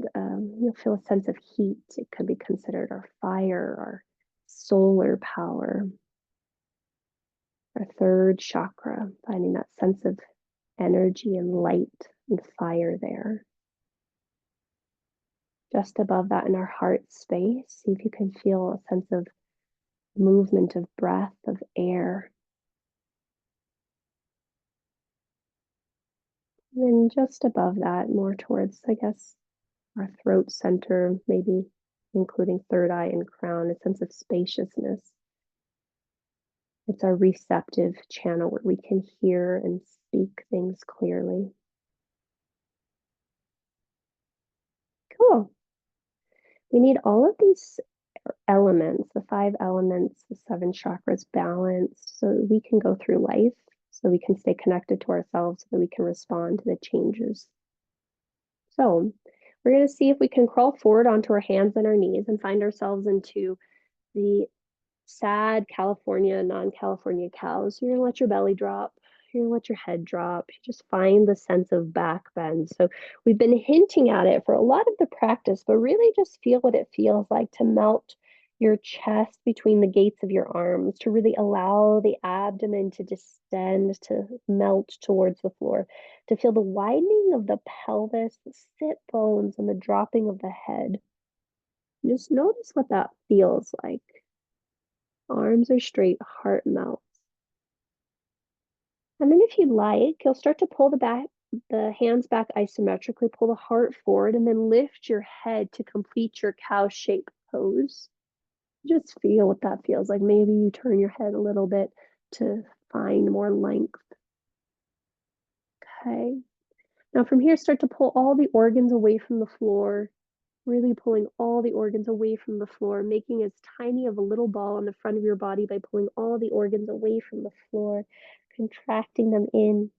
Speaker 1: you'll feel a sense of heat. It could be considered our fire, our solar power, our third chakra, finding that sense of energy and light and fire there. Just above that in our heart space, see if you can feel a sense of movement of breath, of air. And then just above that, more towards, I guess, our throat center, maybe including third eye and crown, a sense of spaciousness. It's our receptive channel where we can hear and speak things clearly. Cool. We need all of these elements, the five elements, the seven chakras balanced so that we can go through life, so we can stay connected to ourselves, so that we can respond to the changes. So we're going to see if we can crawl forward onto our hands and our knees and find ourselves into the sad California, non-California cows. You're gonna let your belly drop. You're gonna let your head drop. You just find the sense of back bend. So we've been hinting at it for a lot of the practice, but really just feel what it feels like to melt your chest between the gates of your arms, to really allow the abdomen to distend, to melt towards the floor, to feel the widening of the pelvis, the sit bones, and the dropping of the head. Just notice what that feels like. Arms are straight, heart melts. And then if you'd like, you'll start to pull the hands back isometrically, pull the heart forward, and then lift your head to complete your cow shape pose. Just feel what that feels like. Maybe you turn your head a little bit to find more length. Okay. Now from here, start to pull all the organs away from the floor, really pulling all the organs away from the floor, making as tiny of a little ball on the front of your body by pulling all the organs away from the floor, contracting them in,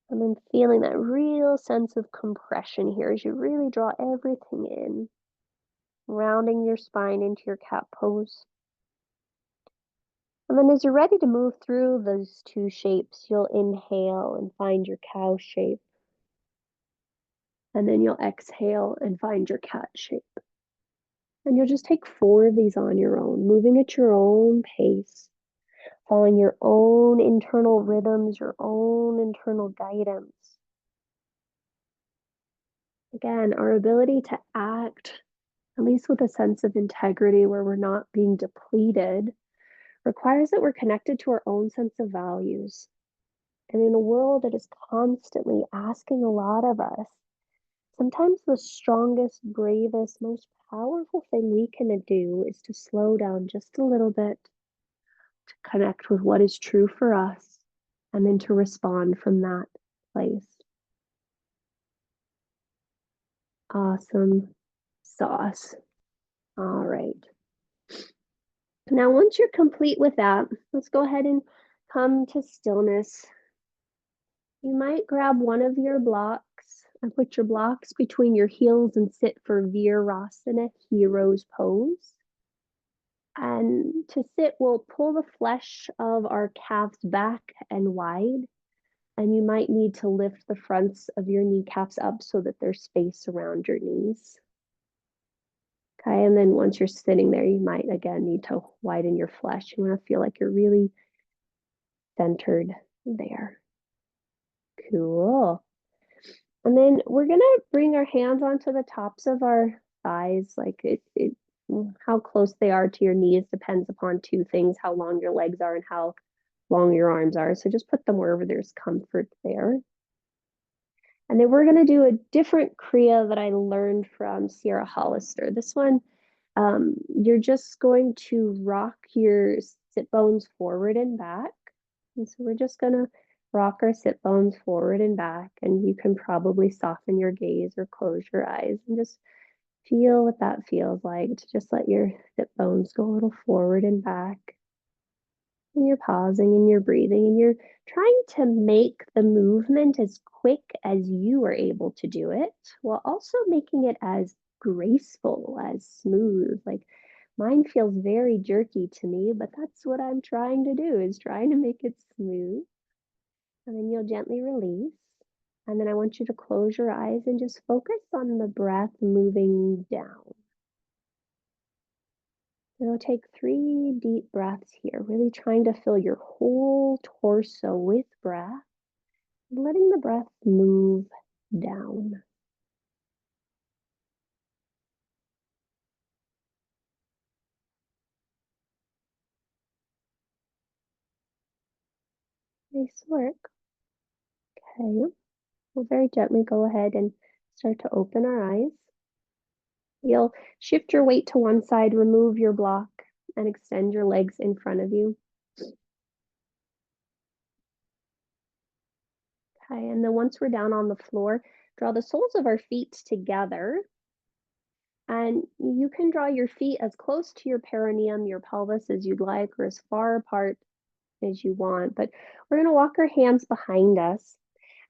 Speaker 1: and then feeling that real sense of compression here as you really draw everything in, rounding your spine into your cat pose. And then as you're ready to move through those two shapes, you'll inhale and find your cow shape. And then you'll exhale and find your cat shape. And you'll just take 4 of these on your own, moving at your own pace, following your own internal rhythms, your own internal guidance. Again, our ability to act, at least with a sense of integrity where we're not being depleted, requires that we're connected to our own sense of values. And in a world that is constantly asking a lot of us, sometimes the strongest, bravest, most powerful thing we can do is to slow down just a little bit, to connect with what is true for us, and then to respond from that place. Awesome sauce. All right. Now, once you're complete with that, let's go ahead and come to stillness. You might grab one of your blocks and put your blocks between your heels and sit for Virasana, hero's pose. And to sit, we'll pull the flesh of our calves back and wide. And you might need to lift the fronts of your kneecaps up so that there's space around your knees. Okay, and then once you're sitting there, you might again need to widen your flesh. You want to feel like you're really centered there. Cool. And then we're gonna bring our hands onto the tops of our thighs, like how close they are to your knees depends upon 2 things, how long your legs are and how long your arms are. So just put them wherever there's comfort there. And then we're going to do a different Kriya that I learned from Sierra Hollister. This one, you're just going to rock your sit bones forward and back. And so we're just going to rock our sit bones forward and back. And you can probably soften your gaze or close your eyes and just feel what that feels like to just let your sit bones go a little forward and back. And you're pausing and you're breathing and you're trying to make the movement as quick as you are able to do it while also making it as graceful, as smooth. Like mine feels very jerky to me, but that's what I'm trying to do is trying to make it smooth. And then you'll gently release. And then I want you to close your eyes and just focus on the breath moving down. We'll take 3 deep breaths here, really trying to fill your whole torso with breath, letting the breath move down. Nice work. Okay, we'll very gently go ahead and start to open our eyes. You'll shift your weight to one side, remove your block, and extend your legs in front of you. Okay, and then once we're down on the floor, draw the soles of our feet together. And you can draw your feet as close to your perineum, your pelvis as you'd like, or as far apart as you want. But we're going to walk our hands behind us.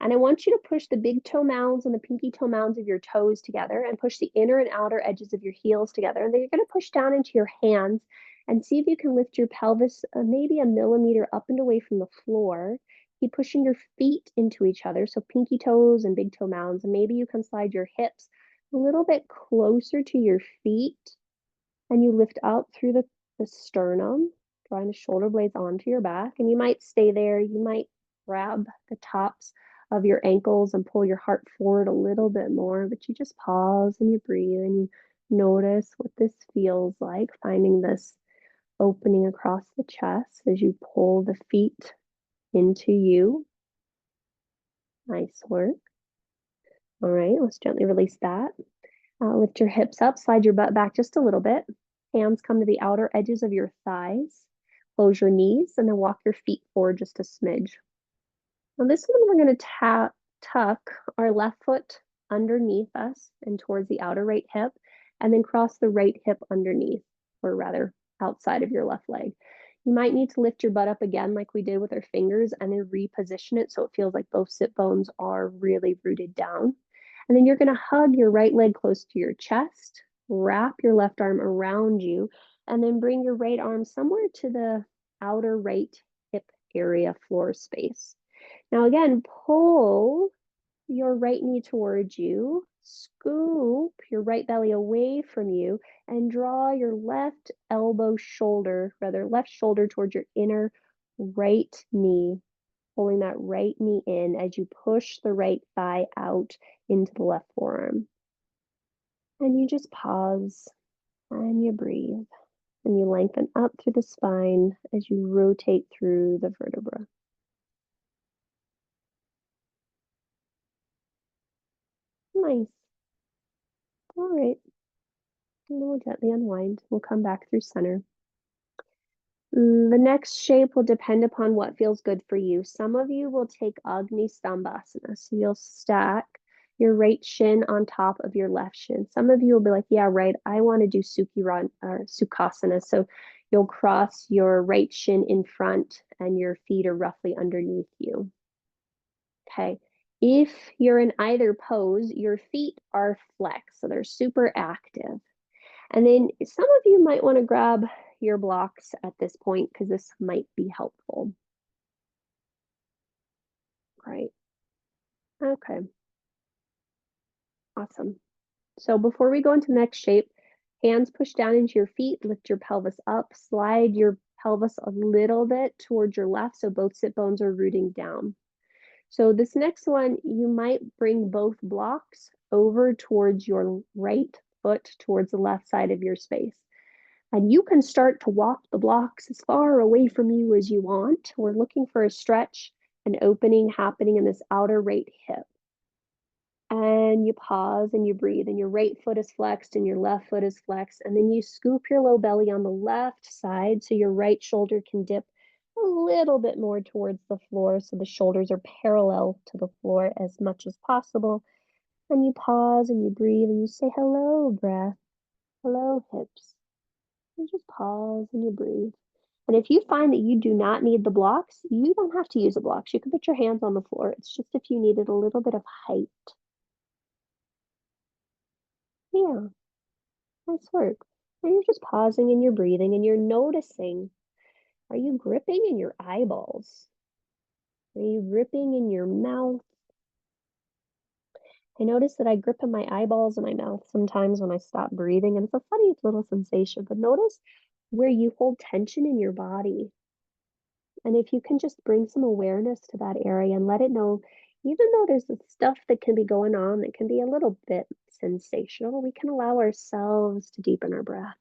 Speaker 1: And I want you to push the big toe mounds and the pinky toe mounds of your toes together and push the inner and outer edges of your heels together. And then you're going to push down into your hands and see if you can lift your pelvis maybe a millimeter up and away from the floor. Keep pushing your feet into each other. So pinky toes and big toe mounds. And maybe you can slide your hips a little bit closer to your feet and you lift out through the sternum, drawing the shoulder blades onto your back. And you might stay there. You might grab the tops of your ankles and pull your heart forward a little bit more, but you just pause and you breathe and you notice what this feels like, finding this opening across the chest as you pull the feet into you. Nice work. All right, let's gently release that. Lift your hips up, slide your butt back just a little bit. Hands come to the outer edges of your thighs. Close your knees and then walk your feet forward just a smidge. Now this one, we're going to tuck our left foot underneath us and towards the outer right hip, and then cross the right hip underneath, or rather outside of your left leg. You might need to lift your butt up again like we did with our fingers and then reposition it so it feels like both sit bones are really rooted down. And then you're going to hug your right leg close to your chest, wrap your left arm around you, and then bring your right arm somewhere to the outer right hip area floor space. Now again, pull your right knee towards you, scoop your right belly away from you, and draw your left left shoulder towards your inner right knee, pulling that right knee in as you push the right thigh out into the left forearm. And you just pause and you breathe and you lengthen up through the spine as you rotate through the vertebra. Nice. All right. And then we'll gently unwind. We'll come back through center. The next shape will depend upon what feels good for you. Some of you will take Agni Stambhasana. So you'll stack your right shin on top of your left shin. Some of you will be like, yeah, right, I want to do Sukhasana. So you'll cross your right shin in front and your feet are roughly underneath you. Okay. If you're in either pose, your feet are flexed, so they're super active. And then some of you might want to grab your blocks at this point because this might be helpful. Right. Okay. Awesome. So before we go into the next shape, hands push down into your feet, lift your pelvis up, slide your pelvis a little bit towards your left so both sit bones are rooting down. So this next one, you might bring both blocks over towards your right foot, towards the left side of your space. And you can start to walk the blocks as far away from you as you want. We're looking for a stretch, an opening happening in this outer right hip. And you pause and you breathe, and your right foot is flexed and your left foot is flexed. And then you scoop your low belly on the left side so your right shoulder can dip a little bit more towards the floor so the shoulders are parallel to the floor as much as possible. And you pause and you breathe and you say, hello, breath. Hello, hips. And just pause and you breathe. And if you find that you do not need the blocks, you don't have to use the blocks. You can put your hands on the floor. It's just if you needed a little bit of height. Yeah, nice work. And you're just pausing and you're breathing and you're noticing, are you gripping in your eyeballs? Are you gripping in your mouth? I notice that I grip in my eyeballs and my mouth sometimes when I stop breathing, and it's a funny little sensation, but notice where you hold tension in your body. And if you can just bring some awareness to that area and let it know, even though there's this stuff that can be going on that can be a little bit sensational, we can allow ourselves to deepen our breath.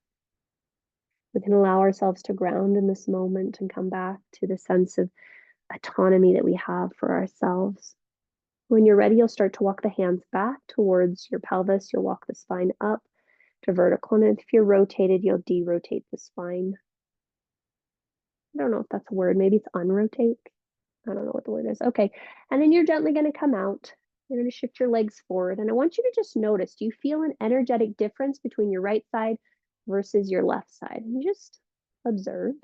Speaker 1: We can allow ourselves to ground in this moment and come back to the sense of autonomy that we have for ourselves. When you're ready, you'll start to walk the hands back towards your pelvis. You'll walk the spine up to vertical. And if you're rotated, you'll derotate the spine. I don't know if that's a word. Maybe it's unrotate. I don't know what the word is. Okay. And then you're gently going to come out You're going to shift your legs forward. And I want you to just notice, do you feel an energetic difference between your right side versus your left side? And just observe.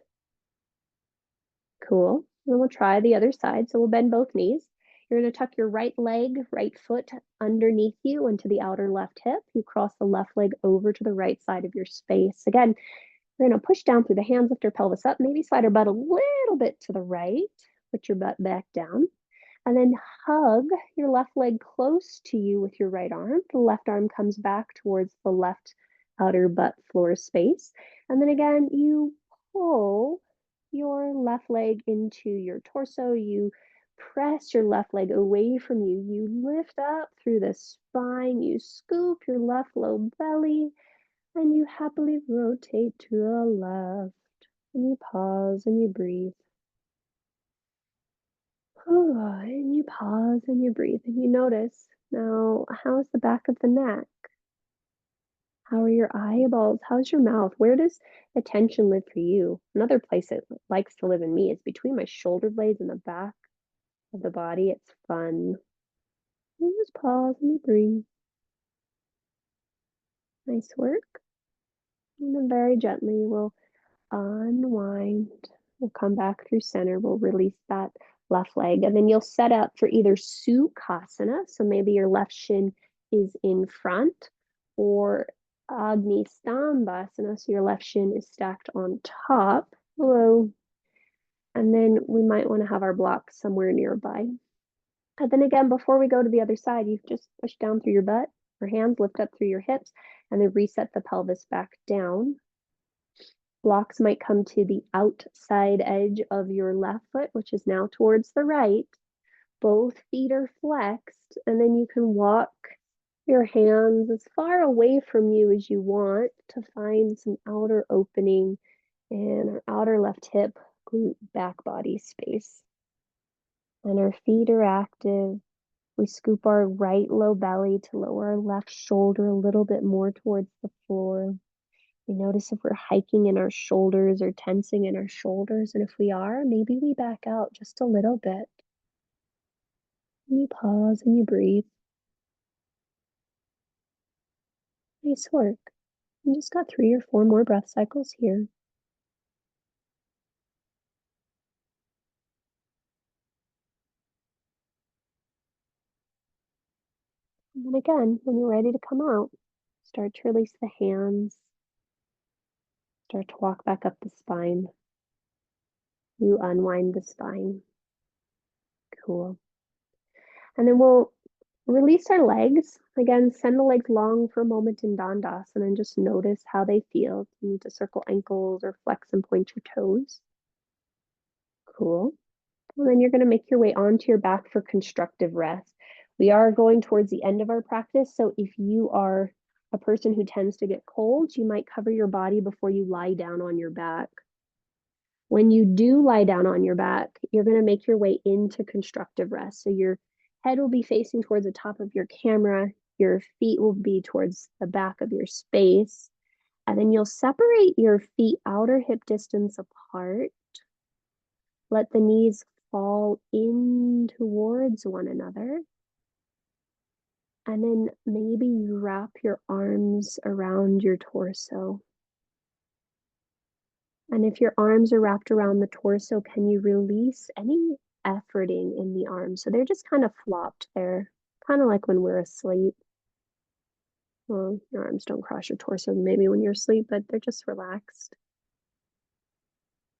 Speaker 1: Cool. Then we'll try the other side. So we'll bend both knees. You're going to tuck your right leg, right foot underneath you into the outer left hip. You cross the left leg over to the right side of your space. Again, we're going to push down through the hands, lift our pelvis up, maybe slide our butt a little bit to the right. Put your butt back down. And then hug your left leg close to you with your right arm. The left arm comes back towards the left outer butt floor space. And then again, you pull your left leg into your torso. You press your left leg away from you. You lift up through the spine. You scoop your left low belly and you happily rotate to the left. And you pause and you breathe. And you pause and you breathe and you notice now, how's the back of the neck? How are your eyeballs? How's your mouth? Where does the tension live for you? Another place it likes to live in me is between my shoulder blades and the back of the body. It's fun. You just pause and you breathe. Nice work. And then very gently we'll unwind. We'll come back through center. We'll release that left leg. And then you'll set up for either Sukhasana. So maybe your left shin is in front, or Agni Stambhasana. So your left shin is stacked on top. Hello. And then we might want to have our blocks somewhere nearby. And then again, before we go to the other side, you just push down through your butt, your hands lift up through your hips, and then reset the pelvis back down. Blocks might come to the outside edge of your left foot, which is now towards the right. Both feet are flexed, and then you can walk your hands as far away from you as you want to find some outer opening in our outer left hip, glute, back body space. And our feet are active. We scoop our right low belly to lower our left shoulder a little bit more towards the floor. We notice if we're hiking in our shoulders or tensing in our shoulders. And if we are, maybe we back out just a little bit. And you pause and you breathe. Nice work. You just got 3 or 4 more breath cycles here. And then again, when you're ready to come out, start to release the hands. Start to walk back up the spine. You unwind the spine. Cool. And then we'll release our legs. Again, send the legs long for a moment in Dandasana and just notice how they feel. You need to circle ankles or flex and point your toes. Cool. And then you're going to make your way onto your back for constructive rest. We are going towards the end of our practice, so if you are a person who tends to get colds, you might cover your body before you lie down on your back. When you do lie down on your back, you're going to make your way into constructive rest. So your head will be facing towards the top of your camera, your feet will be towards the back of your space, and then you'll separate your feet outer hip distance apart. Let the knees fall in towards one another. And then maybe you wrap your arms around your torso. And if your arms are wrapped around the torso, can you release any efforting in the arms? So they're just kind of flopped there, kind of like when we're asleep. Well, your arms don't cross your torso maybe when you're asleep, but they're just relaxed.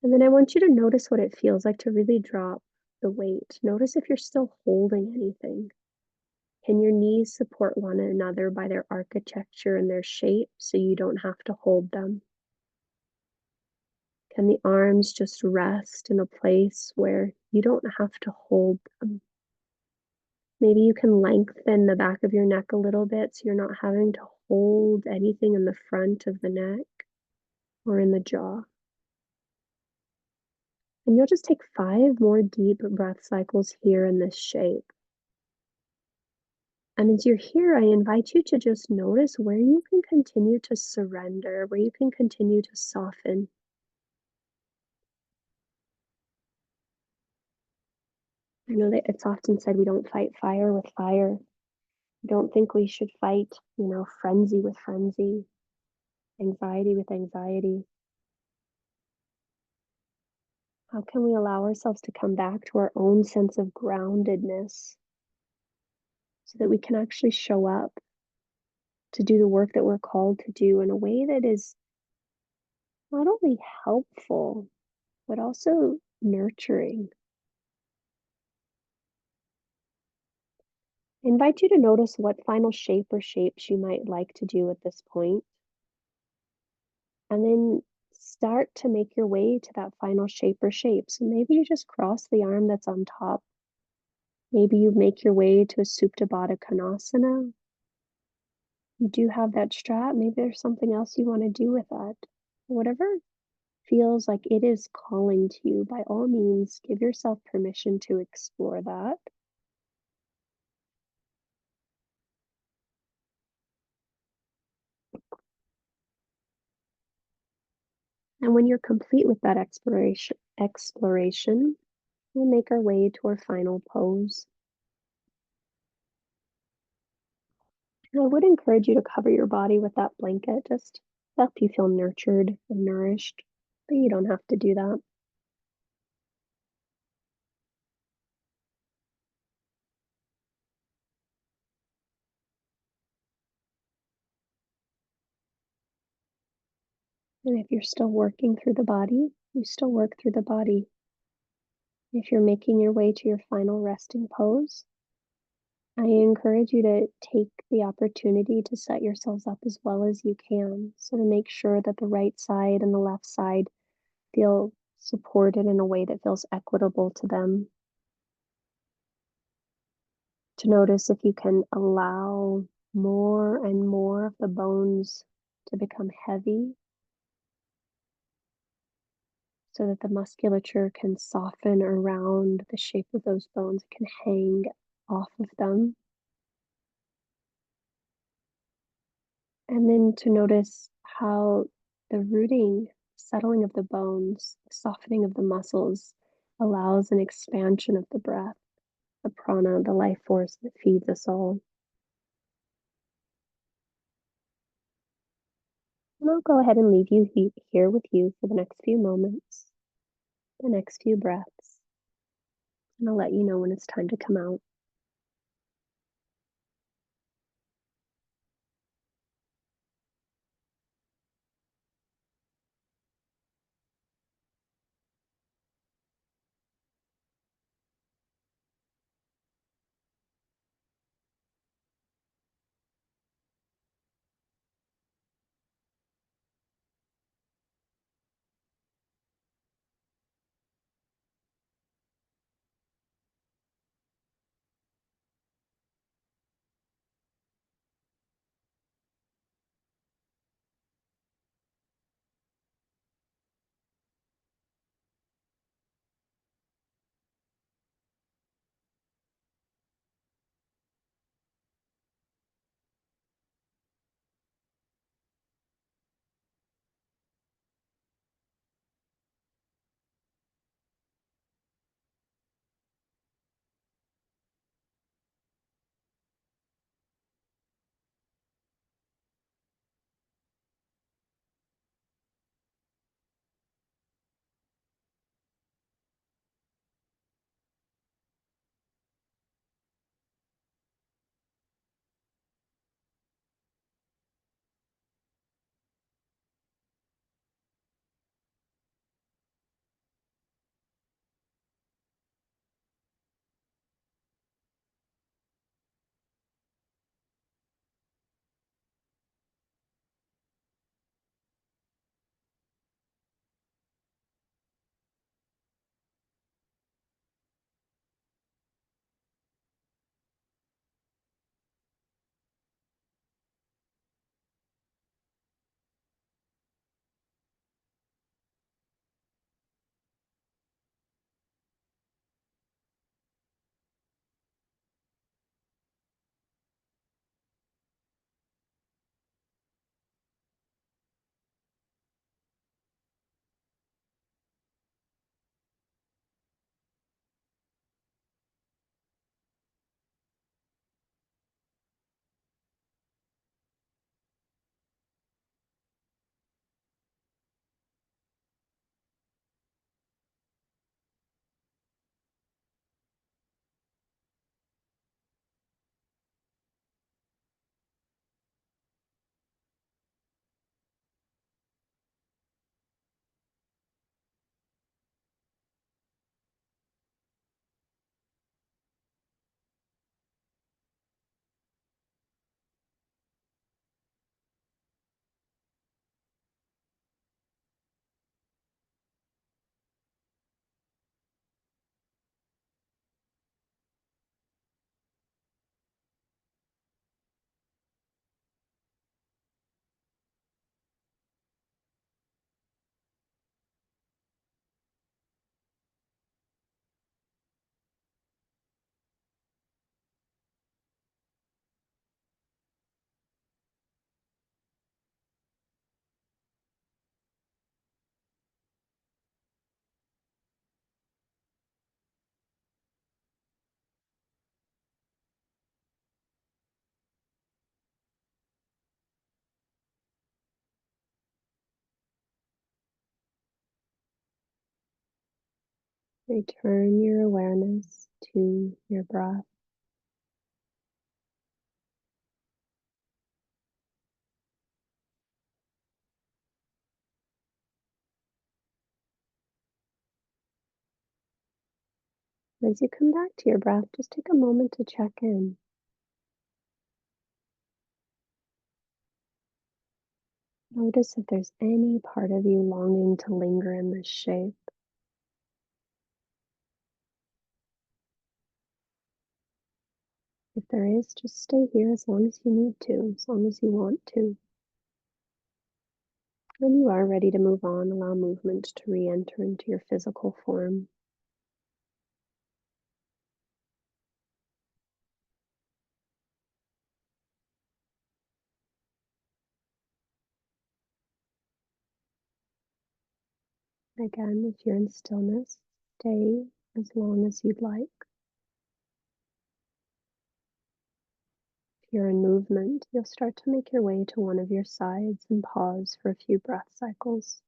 Speaker 1: And then I want you to notice what it feels like to really drop the weight. Notice if you're still holding anything. Can your knees support one another by their architecture and their shape so you don't have to hold them? Can the arms just rest in a place where you don't have to hold them? Maybe you can lengthen the back of your neck a little bit so you're not having to hold anything in the front of the neck or in the jaw. And you'll just take 5 more deep breath cycles here in this shape. And as you're here, I invite you to just notice where you can continue to surrender, where you can continue to soften. I know that it's often said we don't fight fire with fire, I don't think we should fight, frenzy with frenzy, anxiety with anxiety. How can we allow ourselves to come back to our own sense of groundedness so that we can actually show up to do the work that we're called to do in a way that is not only helpful, but also nurturing? I invite you to notice what final shape or shapes you might like to do at this point, and then start to make your way to that final shape or shape. So maybe you just cross the arm that's on top. Maybe you make your way to a Supta Baddha Konasana. You do have that strap. Maybe there's something else you want to do with that. Whatever feels like it is calling to you, by all means, give yourself permission to explore that. And when you're complete with that exploration, we'll make our way to our final pose. And I would encourage you to cover your body with that blanket, just to help you feel nurtured and nourished, but you don't have to do that. And if you're still working through the body, you still work through the body. If you're making your way to your final resting pose, I encourage you to take the opportunity to set yourselves up as well as you can. So, to make sure that the right side and the left side feel supported in a way that feels equitable to them. To notice if you can allow more and more of the bones to become heavy so that the musculature can soften around the shape of those bones, it can hang off of them. And then to notice how the rooting, settling of the bones, the softening of the muscles allows an expansion of the breath, the prana, the life force that feeds us all. And I'll go ahead and leave you here with you for the next few moments, the next few breaths, and I'll let you know when it's time to come out. Return your awareness to your breath as you come back to your breath. Just take a moment to check in. Notice if there's any part of you longing to linger in this shape. If there is, just stay here as long as you need to, as long as you want to. When you are ready to move on, allow movement to re enter into your physical form. Again, if you're in stillness, stay as long as you'd like. If you're in movement, you'll start to make your way to one of your sides and pause for a few breath cycles.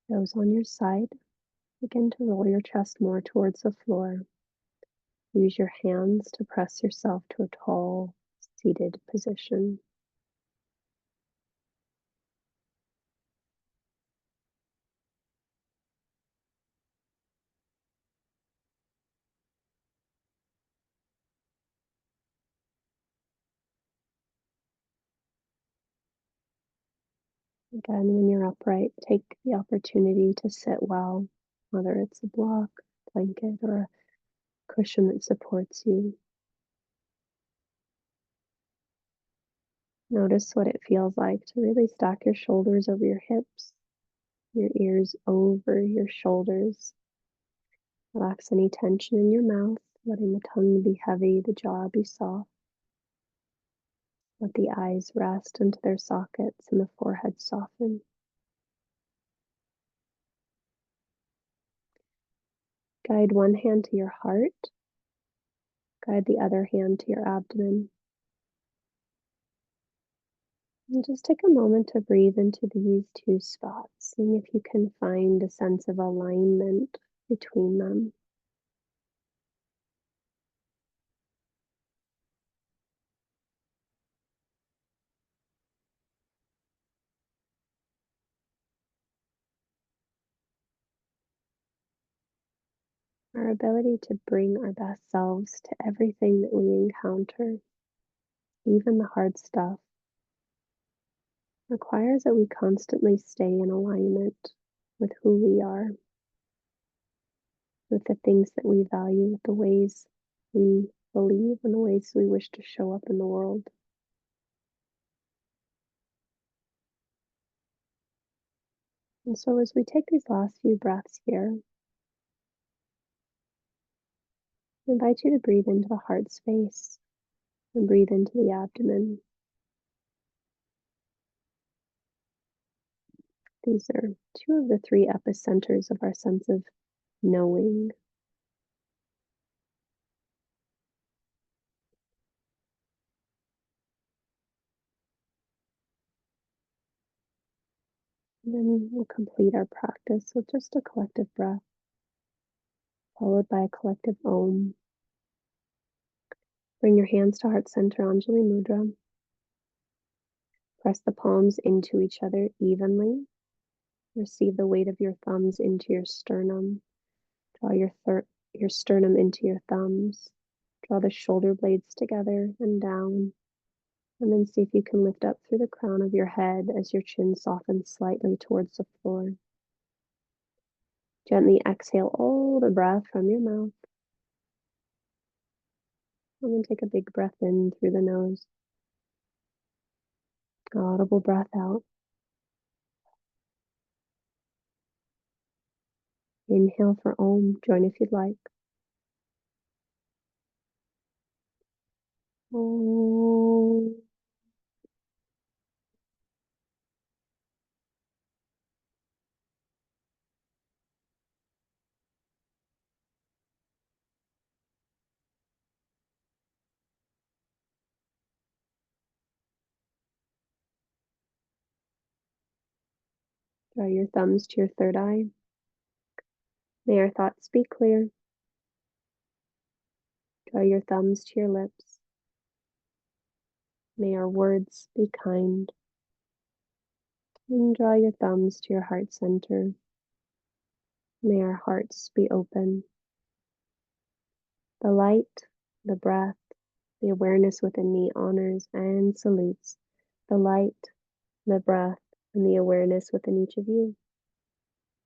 Speaker 1: Those on your side, begin to roll your chest more towards the floor. Use your hands to press yourself to a tall, seated position. Again, when you're upright, take the opportunity to sit well, whether it's a block, blanket, or a cushion that supports you. Notice what it feels like to really stack your shoulders over your hips, your ears over your shoulders. Relax any tension in your mouth, letting the tongue be heavy, the jaw be soft. Let the eyes rest into their sockets and the forehead soften. Guide one hand to your heart, guide the other hand to your abdomen. And just take a moment to breathe into these two spots, seeing if you can find a sense of alignment between them. Our ability to bring our best selves to everything that we encounter, even the hard stuff, requires that we constantly stay in alignment with who we are, with the things that we value, with the ways we believe, and the ways we wish to show up in the world. And so, as we take these last few breaths here, I invite you to breathe into the heart space and breathe into the abdomen. These are two of the three epicenters of our sense of knowing. And then we'll complete our practice with just a collective breath, followed by a collective Om. Bring your hands to heart center, Anjali Mudra. Press the palms into each other evenly. Receive the weight of your thumbs into your sternum. Draw your sternum into your thumbs. Draw the shoulder blades together and down. And then see if you can lift up through the crown of your head as your chin softens slightly towards the floor. Gently exhale all the breath from your mouth. And then take a big breath in through the nose. Audible breath out. Inhale for Om. Join if you'd like. Om. Draw your thumbs to your third eye. May our thoughts be clear. Draw your thumbs to your lips. May our words be kind. And draw your thumbs to your heart center. May our hearts be open. The light, the breath, the awareness within me honors and salutes the light, the breath, and the awareness within each of you.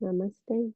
Speaker 1: Namaste.